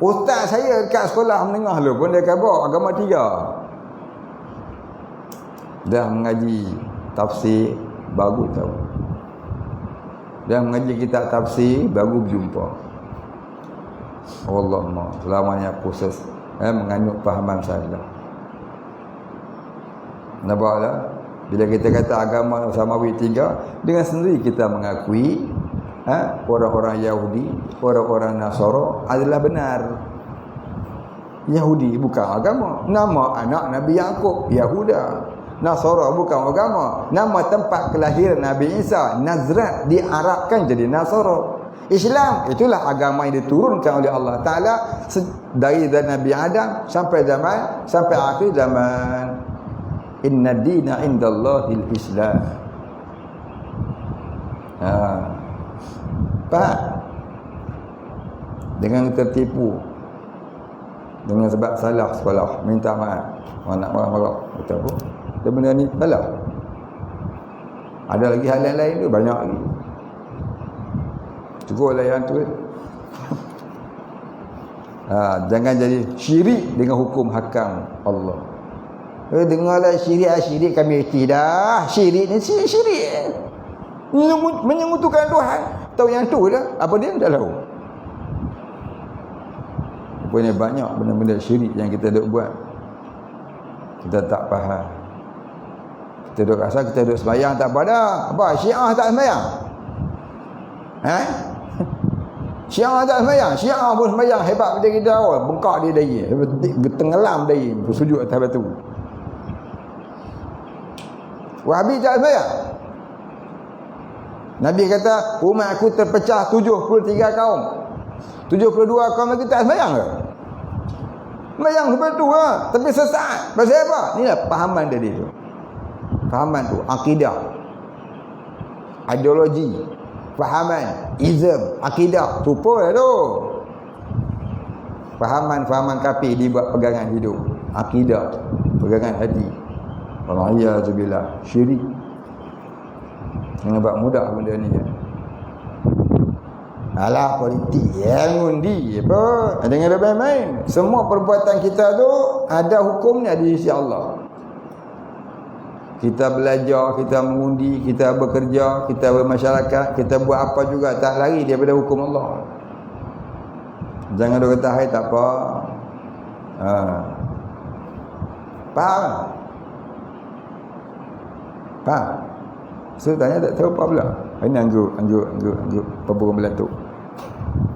Ustaz saya dekat sekolah menengah lu pun dia kata agama 3. Dah mengaji tafsir baru tahu. Dah mengaji kitab tafsir baru berjumpa. Allahumma selamanya khusus menganut fahaman sahaja. Nampaklah bila kita kata agama samawi 3, dengan sendiri kita mengakui orang-orang Yahudi, orang-orang Nasara adalah benar. Yahudi bukan agama, nama anak Nabi Yaqub Yahuda. Nasara bukan agama, nama tempat kelahiran Nabi Isa Nazrat, diarabkan jadi Nasara. Islam itulah agama yang diturunkan oleh Allah Ta'ala dari Nabi Adam sampai akhir zaman. Inna dina indallahil Islam. Pak, dengan tertipu, dengan sebab salah sekolah, minta maaf, nak marah-marah, kata apa? Dia benda ni salah. Ada lagi hal lain tu, banyak lagi. Cukuplah yang tu. Jangan jadi syirik dengan hukum hakam Allah. Dengarlah syirik kami erti dah. Syirik ni syirik. Menyekutukan Tuhan. Tahu yang tu dah. Apa dia? Dah tahu. Rupanya banyak benda-benda syirik yang kita duk buat. Kita tak faham. Kita duk rasa kita duk sembahyang tak apa dah. Apa? Syiah tak sembahyang? Syiah tak sembahyang? Syiah pun sembahyang hebat macam kita awal. Bengkak dia daya. Tenggelam daya. Bersujud atas batu. Wahabi tak sembahyang? Nabi kata umat aku terpecah 73 kaum. 72 kaum lagi tak sembahyang ke? Sembahyang sebab tu lah. Tapi sesat. Pasal apa? Inilah pahaman tadi tu. Fahaman tu, akidah, ideologi, fahaman, izm, akidah, rupa lah tu. Fahaman kafir dibuat pegangan hidup, akidah, pegangan hati. Wallahu billah, syirik. Jangan buat mudah benda ni. Alah politik yang undi apa? Jangan main-main. Semua perbuatan kita tu ada hukumnya di sisi Allah. Kita belajar, kita mengundi, kita bekerja, kita bermasyarakat, kita buat apa juga tak lari daripada hukum Allah. Jangan duk kata hai tak apa. Faham? Faham? Saya tanya tak tahu apa pula. Ini anggur apa burung belatuk.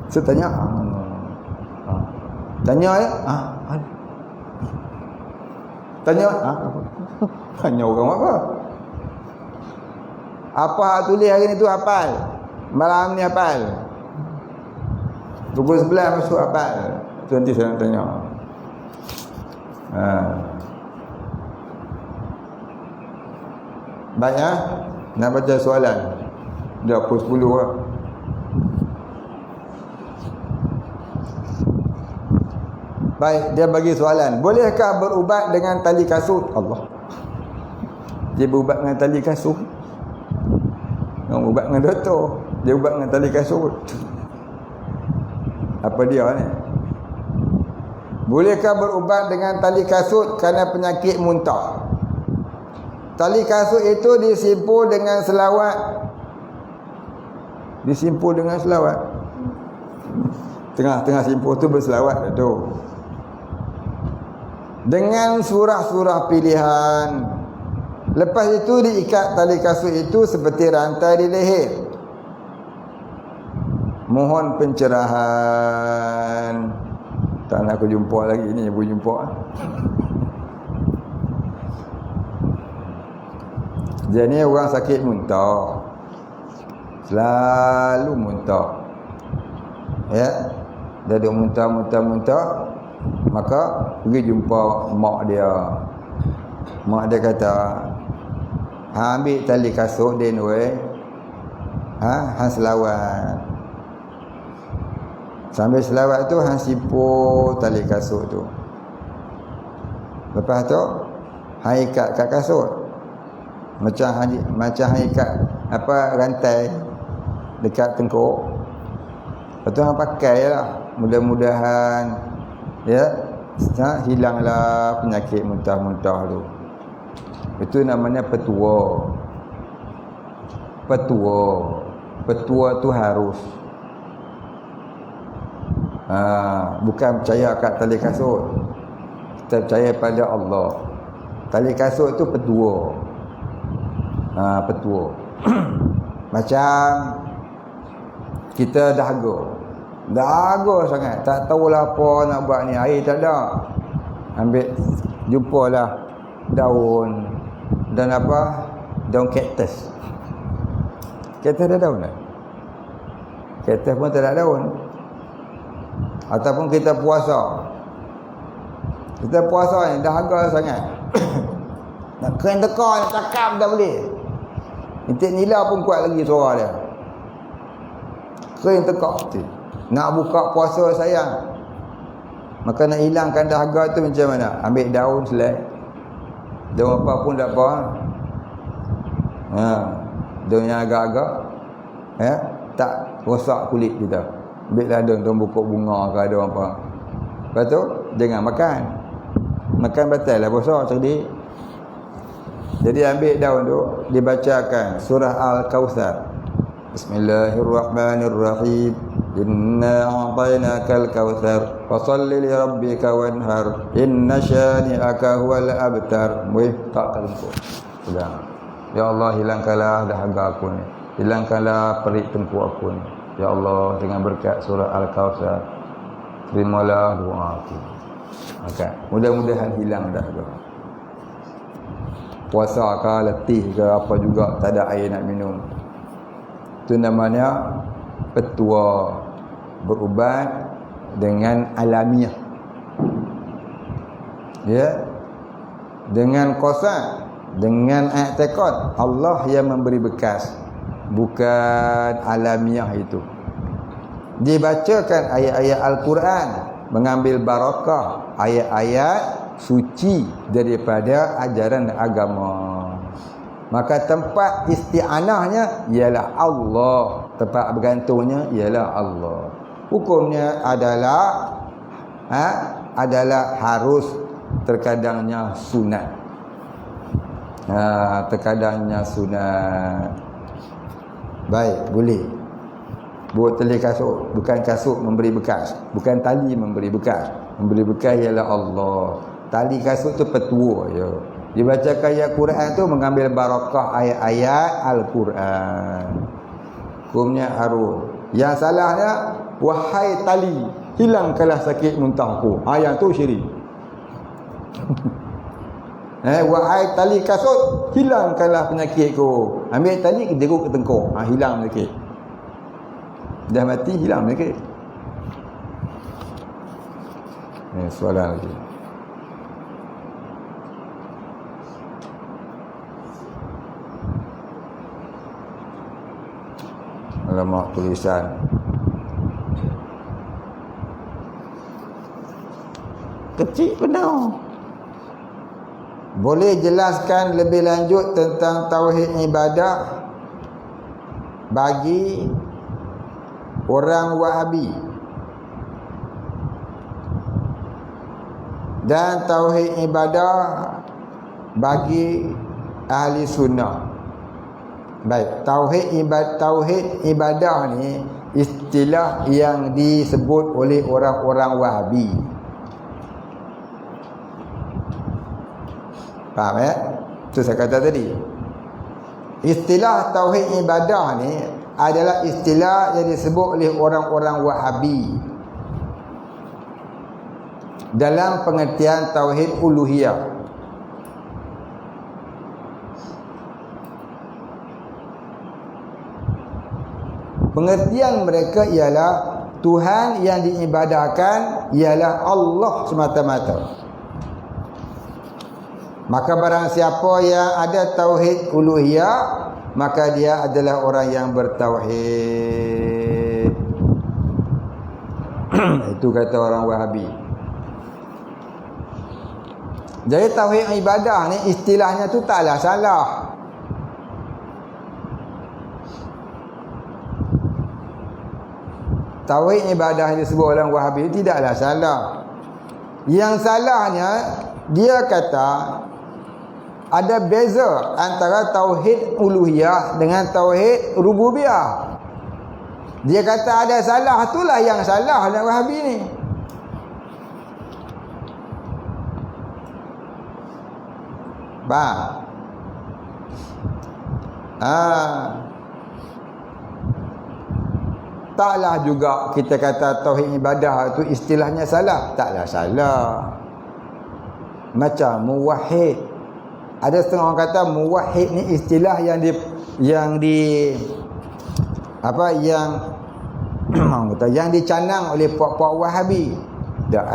Saya tanya. Tanya ya? Tanya tanya orang apa? Apa tulis hari ni tu hafal. Malam ni hafal. Pukul 11 masuk hafal. Tu nanti saya nak tanya. Baik nak baca soalan. Dah pukul 10 lah. Baik, dia bagi soalan. Bolehkah berubat dengan tali kasut? Allah. Dia berubat dengan tali kasut. Orang ubat dengan doktor, dia ubat dengan tali kasut. Apa dia ni? Bolehkah berubat dengan tali kasut kerana penyakit muntah? Tali kasut itu disimpul dengan selawat. Disimpul dengan selawat. Tengah-tengah simpul tu berselawat tu. Dengan surah-surah pilihan. Lepas itu diikat tali kasut itu seperti rantai di leher. Mohon pencerahan. Tak nak aku jumpa lagi ni, aku jumpa. Jadi orang sakit muntah. Selalu muntah. Ya. Dia duk muntah. Maka pergi jumpa mak dia. Mak dia kata, ambil tali kasut dia ni weh. Hang selawat. Sambil selawat tu hang sipur tali kasut tu. Lepas tu hang ikat kat kasut. Macam hang ikat rantai dekat tengkuk. Lepas tu hang pakai lah. Mudah-mudahan hilanglah penyakit muntah-muntah tu. Itu namanya petua. Petua tu harus. Bukan percaya kat tali kasut. Kita percaya pada Allah. Tali kasut tu petua. Petua. Macam kita dahaga sangat, tak tahulah apa nak buat ni, air tak ada. Ambil, jumpalah daun dan daun kaktus. Kaktus ada daun tak? Kaktus pun tak ada daun. Ataupun kita puasa ni dahaga sangat. Nak kena teka, nak cakap tak boleh. Intik nila pun kuat lagi suara dia. Kena teka. Nak buka puasa sayang. Maka nak hilangkan dahaga tu macam mana? Ambil daun selai. Daun apa pun tak apa. Daun yang agak-agak. Tak rosak kulit kita. Ambillah daun buka bunga ke daun apa. Lepas tu, jangan makan. Makan batal lah puasa cerdik. Jadi ambil daun tu, dibacakan surah Al-Kautsar. Bismillahirrahmanirrahim. Inna a'tainakal kautsar fashalli li rabbika wanhar inna syani'aka huwal abtar. Tak terlupa. Sudah. Ya Allah, hilangkanlah dahaga aku ni. Hilangkanlah perih tengkuk aku ni. Ya Allah, dengan berkat surah Al-Kautsar, terimalah doa aku. Maka mudah-mudahan hilang dahaga. Puasa ke, letih ke apa juga, tak ada air nak minum. Itu namanya petua, berubat dengan alamiah. Ya. Dengan qasan, dengan i'tiqad Allah yang memberi bekas, bukan alamiah itu. Dibacakan ayat-ayat Al-Quran, mengambil barakah ayat-ayat suci daripada ajaran agama. Maka tempat isti'anahnya ialah Allah. Tempat bergantungnya ialah Allah. Hukumnya adalah harus, terkadangnya sunat. Terkadangnya sunat. Baik, boleh. Buat tali kasut, bukan kasut memberi bekas, bukan tali memberi bekas. Memberi bekas ialah Allah. Tali kasut tu petua je. Dibacakan ayat Quran tu mengambil barakah ayat-ayat Al-Quran. Hukumnya harus. Yang salahnya, wahai tali, hilangkanlah sakit muntahku. Yang tu syirik. Wahai tali kasut, hilangkanlah penyakitku. Ambil tali, deruk ke tengkuk. Hilang penyakit. Dah mati, hilang penyakit. Soalan lagi. Alamak, tulisan. Kecil benar. Boleh jelaskan lebih lanjut tentang tauhid ibadah bagi orang Wahabi dan tauhid ibadah bagi ahli sunnah? Baik, tauhid ibadah ni istilah yang disebut oleh orang-orang Wahabi. Faham ya? Itu saya kata tadi. Istilah tauhid ibadah ni adalah istilah yang disebut oleh orang-orang Wahabi dalam pengertian tauhid uluhiyah. Pengertian mereka ialah Tuhan yang diibadahkan ialah Allah semata-mata. Maka barang siapa yang ada tauhid uluhiyah, maka dia adalah orang yang bertauhid. Itu kata orang Wahabi. Jadi tauhid ibadah ni istilahnya tu taklah salah. Tauhid ibadah yang disebut orang Wahabi tidaklah salah. Yang salahnya, dia kata ada beza antara tauhid uluhiyah dengan tauhid rububiyah. Dia kata ada salah, itulah yang salah orang Wahabi ni. Faham? Taklah juga kita kata tauhid ibadah itu istilahnya salah. Taklah salah. Macam muwahhid. Ada setengah orang kata muwahhid ni istilah yang dicanang oleh puak-puak Wahabi. Tak,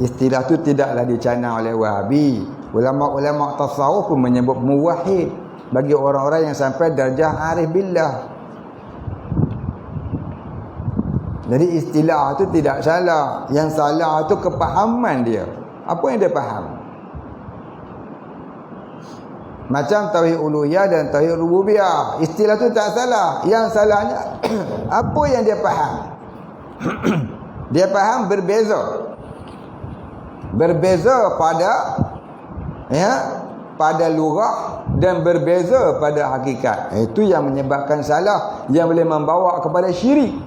istilah tu tidaklah dicanang oleh Wahabi. Ulama-ulama tasawuf pun menyebut muwahhid bagi orang-orang yang sampai darjah arif billah. Jadi istilah tu tidak salah. Yang salah tu kepahaman dia. Apa yang dia faham? Macam tauhid uluhiyah dan tauhid rububiyah. Istilah tu tak salah. Yang salahnya apa yang dia faham? Dia faham berbeza. Berbeza pada lugah dan berbeza pada hakikat. Itu yang menyebabkan salah, yang boleh membawa kepada syirik.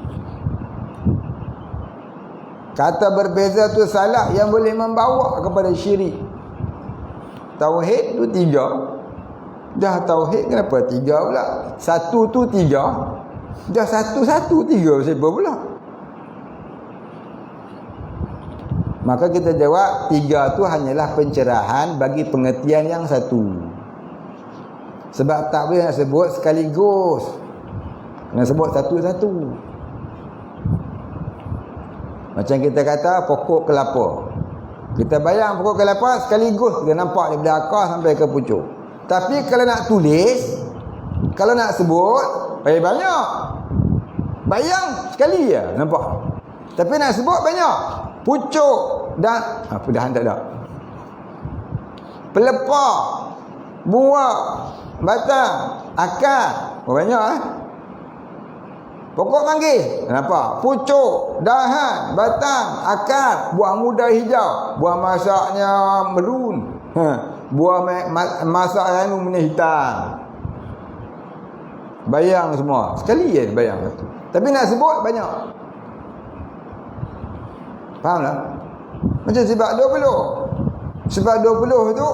Kata berbeza tu salah yang boleh membawa kepada syirik. Tauhid tu 3. Dah tauhid kenapa 3 pula? Satu tu 3. Dah satu 3 siapa pula? Maka kita jawab 3 tu hanyalah pencerahan bagi pengertian yang satu. Sebab tak boleh nak sebut sekaligus. Nak sebut satu-satu. Macam kita kata pokok kelapa. Kita bayang pokok kelapa sekaligus kita nampak daripada akar sampai ke pucuk. Tapi kalau nak tulis, kalau nak sebut, banyak. Bayang sekali ya nampak. Tapi nak sebut banyak. Pucuk dan dah tak ada. Pelepah. buah, batang, akar. Banyak pokok manggis. Nampak? Pucuk, dahan, batang, akar, buah muda hijau, buah masaknya merun, buah masak yang hitam. Bayang semua. Sekali je bayang satu. Tapi nak sebut banyak. Faham tak? Macam sebab 20. Sebab 20 tu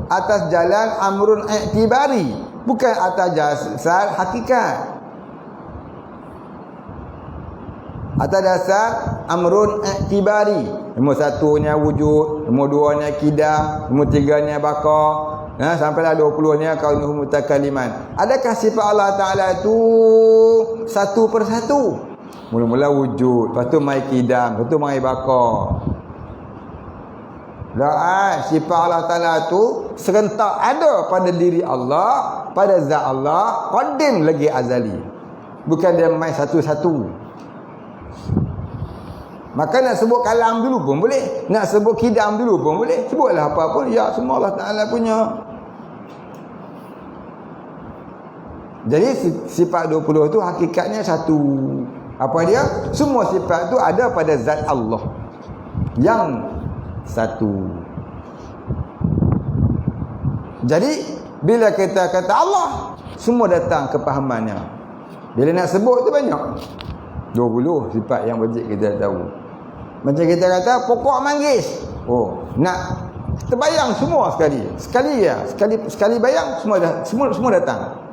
atas jalan amrun i'tibari, bukan atas dasar hakikat. Atas dasar amrun i'tibari. Nombor satunya wujud, nombor duanya kidam, nombor tiganya baqa, sampailah 20-nya kaunuhu mutakaliman. Adakah sifat Allah Ta'ala itu satu persatu? Mula-mula wujud, lepas tu mai kidam, lepas tu mai baqa. Sifat Allah Ta'ala itu serentak ada pada diri Allah, pada zat Allah, qadim lagi azali. Bukan dia mai satu-satu. Maka nak sebut kalam dulu pun boleh, nak sebut kidam dulu pun boleh. Sebutlah apa pun, ya semua Allah Ta'ala punya. Jadi sifat 20 tu hakikatnya satu. Apa dia? Semua sifat tu ada pada zat Allah yang satu. Jadi bila kita kata Allah, semua datang kepahamannya. Bila nak sebut tu banyak 20 sifat yang wajib kita tahu. Macam kita kata pokok manggis. Nak terbayang semua sekali. Sekali bayang semua datang.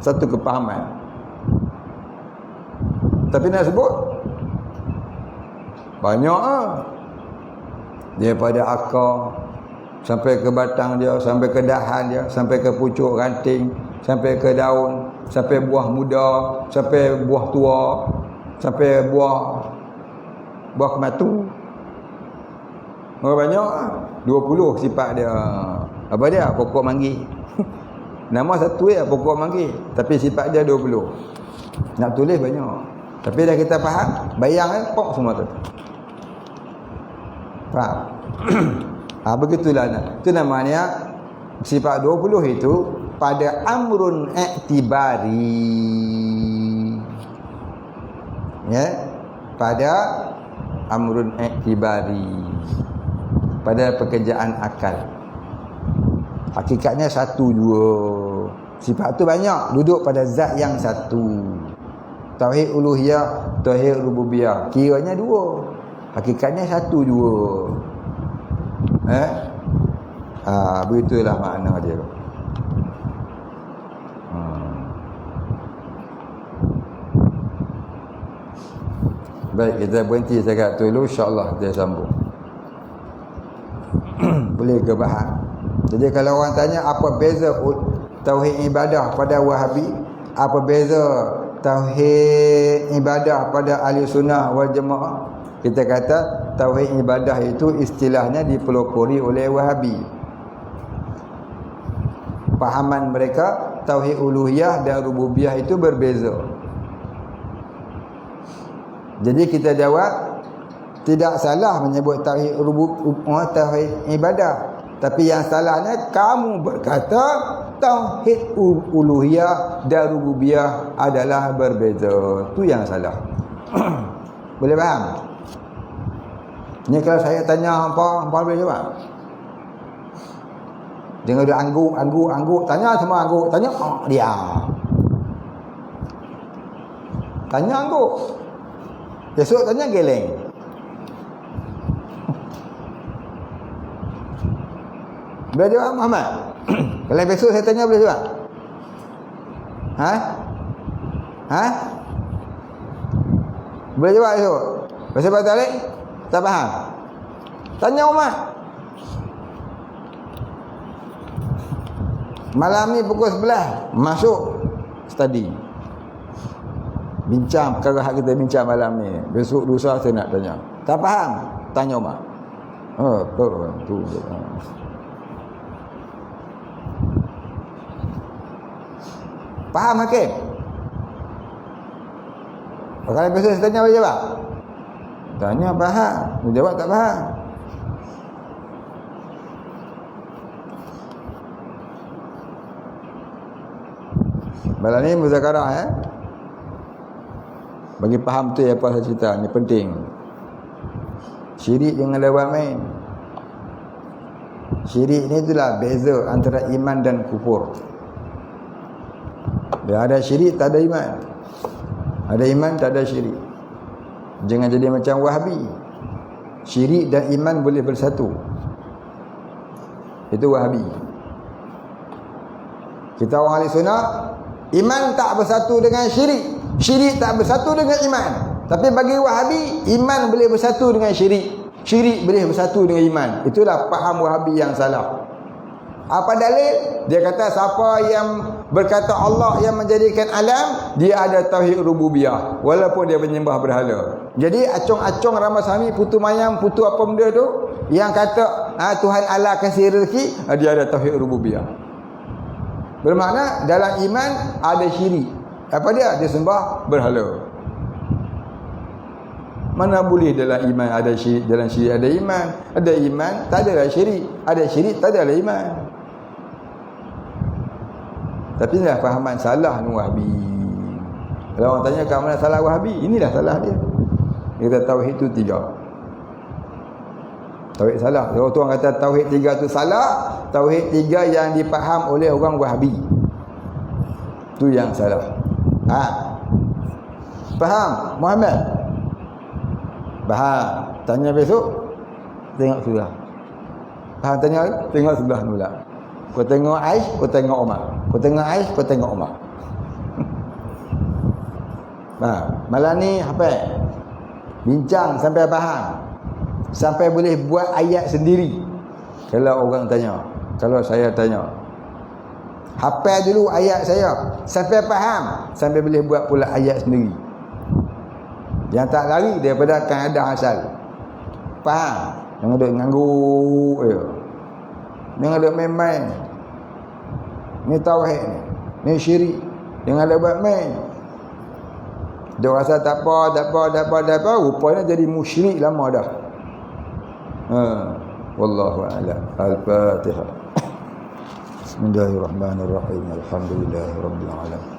Satu kepahaman. Tapi nak sebut banyak daripada akar sampai ke batang dia, sampai ke dahan dia, sampai ke pucuk ranting, sampai ke daun, sampai buah muda, sampai buah tua, sampai buah kematu. Banyak 20 sifat dia. Apa dia? Pokok manggis. Nama satu ya pokok manggis, tapi sifat dia 20. Nak tulis banyak. Tapi dah kita faham, bayang kan pok semua tu. Faham? Begitulah. Itu namanya sifat 20 itu pada amrun i'tibari. Ya, pada amrun i'tibari, pada pekerjaan akal. Hakikatnya satu dua. Sifat tu banyak, duduk pada zat yang satu. Tauhid uluhiyah, tauhid rububiyah, kiranya dua. Hakikatnya satu dua. Begitulah makna dia. Baik, kita berhenti setakat tu dulu, insya-Allah kita sambung. Boleh ke bahas? Jadi kalau orang tanya apa beza tauhid ibadah pada Wahabi, apa beza tauhid ibadah pada ahli sunnah wal jamaah, kita kata tauhid ibadah itu istilahnya dipelopori oleh Wahabi. Pahaman mereka tauhid uluhiyah dan rububiyah itu berbeza. Jadi kita jawab, tidak salah menyebut tauhid tauhid ibadah, tapi yang salahnya kamu berkata tauhid uluhiyah dan rububiyah adalah berbeza. Itu yang salah. Boleh faham? Ni kalau saya tanya hangpa boleh jawab? Jangan ada angguk, tanya semua angguk, tanya dia. Tanya angguk. Besok tanya geleng. Boleh jawab Muhammad? Kalau besok saya tanya boleh jawab? Boleh jawab besok? Besok balik? Tak faham? Tanya Umar. Malam ni pukul 11 masuk study. Bincang perkara hak kita bincang malam ni. Besok lusa saya nak tanya. Tak faham? Tanya Umar. Tu. Faham Hakim? Kalau besok saya tanya boleh jawab? Tanya faham. Dia jawab tak faham. Malam ni muzakarah bagi faham tu apa saya cerita ni penting. Syirik jangan lewat main. Syirik ni itulah beza antara iman dan kufur. Dia ada syirik tak ada iman. Ada iman tak ada syirik. Jangan jadi macam Wahabi. Syirik dan iman boleh bersatu. Itu Wahabi. Kita orang ahli sunnah, iman tak bersatu dengan syirik, syirik tak bersatu dengan iman. Tapi bagi Wahabi, iman boleh bersatu dengan syirik, syirik boleh bersatu dengan iman. Itulah faham Wahabi yang salah. Apa dalil? Dia kata siapa yang berkata Allah yang menjadikan alam, dia ada tauhid rububiyah walaupun dia menyembah berhala. Jadi acung-acung Ramasami, putu mayang, putu apa benda tu yang kata Tuhan Allah kasih rezeki, dia ada tauhid rububiyah. Bermakna dalam iman ada syirik. Apa dia? Dia sembah berhala. Mana boleh dalam iman ada syirik, dalam syirik ada iman. Ada iman, tak ada syirik. Ada syirik, tak ada iman. Tapi inilah fahaman salah ni Wahabi. Kalau orang tanya kat mana salah Wahabi, inilah salah dia. Dia kata tauhid tu 3. Tauhid salah. Kalau orang kata tauhid 3 tu salah, tauhid 3 yang dipaham oleh orang Wahabi, tu yang salah. Faham Muhammad? Faham. Tanya besok, tengok surah. Faham tanya, tengok sebelah pula. Kau tengok Aish, kau tengok Umar. Kau tengok Aish, kau tengok Umar. Malam ni hafal. Bincang sampai faham. Sampai boleh buat ayat sendiri. Kalau orang tanya, kalau saya tanya, hafal dulu ayat saya sampai faham, sampai boleh buat pula ayat sendiri. Yang tak lari daripada kaedah asal. Faham? Jangan duk ngangguk je. Jangan duk main-main. Ni tauhid ni. Ni syirik. Jangan duk buat main. Dia rasa tak apa, rupanya jadi musyrik lama dah. Wallahu a'lam. Al-Fatihah. Bismillahirrahmanirrahim. Alhamdulillahirabbil alamin.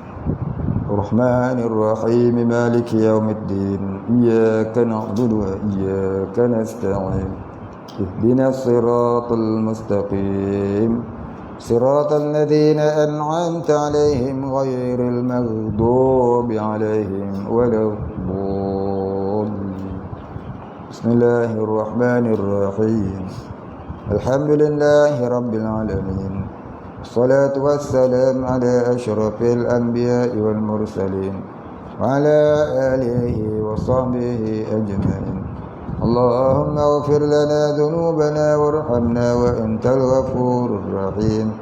Ar-Rahmanir Rahim. Maliki yaumiddin. Iyyaka na'budu wa iyyaka nasta'in. Ihdinas siratal mustaqim. Siratal ladzina an'amta 'alaihim ghairil maghdubi 'alaihim waladdallin. Bismillahirrahmanirrahim. Alhamdulillahi rabbil alamin. Wassalatu wassalamu ala asyrafil anbiya'i wal mursalin wa ala alihi wa sahbihi ajma'in. Allahumma ighfir lana dhunubana warhamna wa antal ghafurur rahim.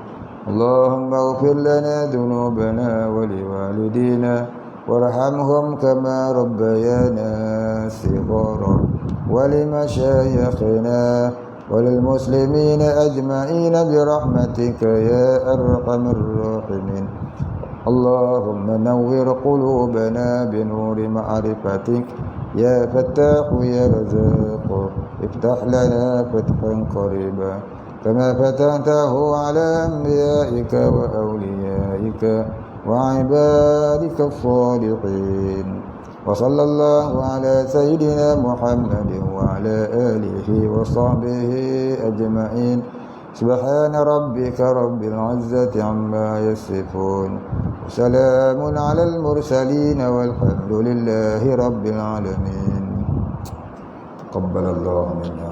Allahumma ighfir lana dhunubana wa liwalidina warhamhum kama rabbayana shighara wa limashayikhina وللمسلمين أجمعين برحمتك يا أرحم الراحمين. اللهم نور قلوبنا بنور معرفتك يا فتاح يا رزاق. افتح لنا فتحا قريبا كما فتحته على أنبيائك وأوليائك وعبادك الصالحين. وصلى الله على سيدنا محمد وعلى آله وصحبه أجمعين. سبحان ربك رب العزة عما يصفون وسلام على المرسلين والحمد لله رب العالمين. تقبل الله منا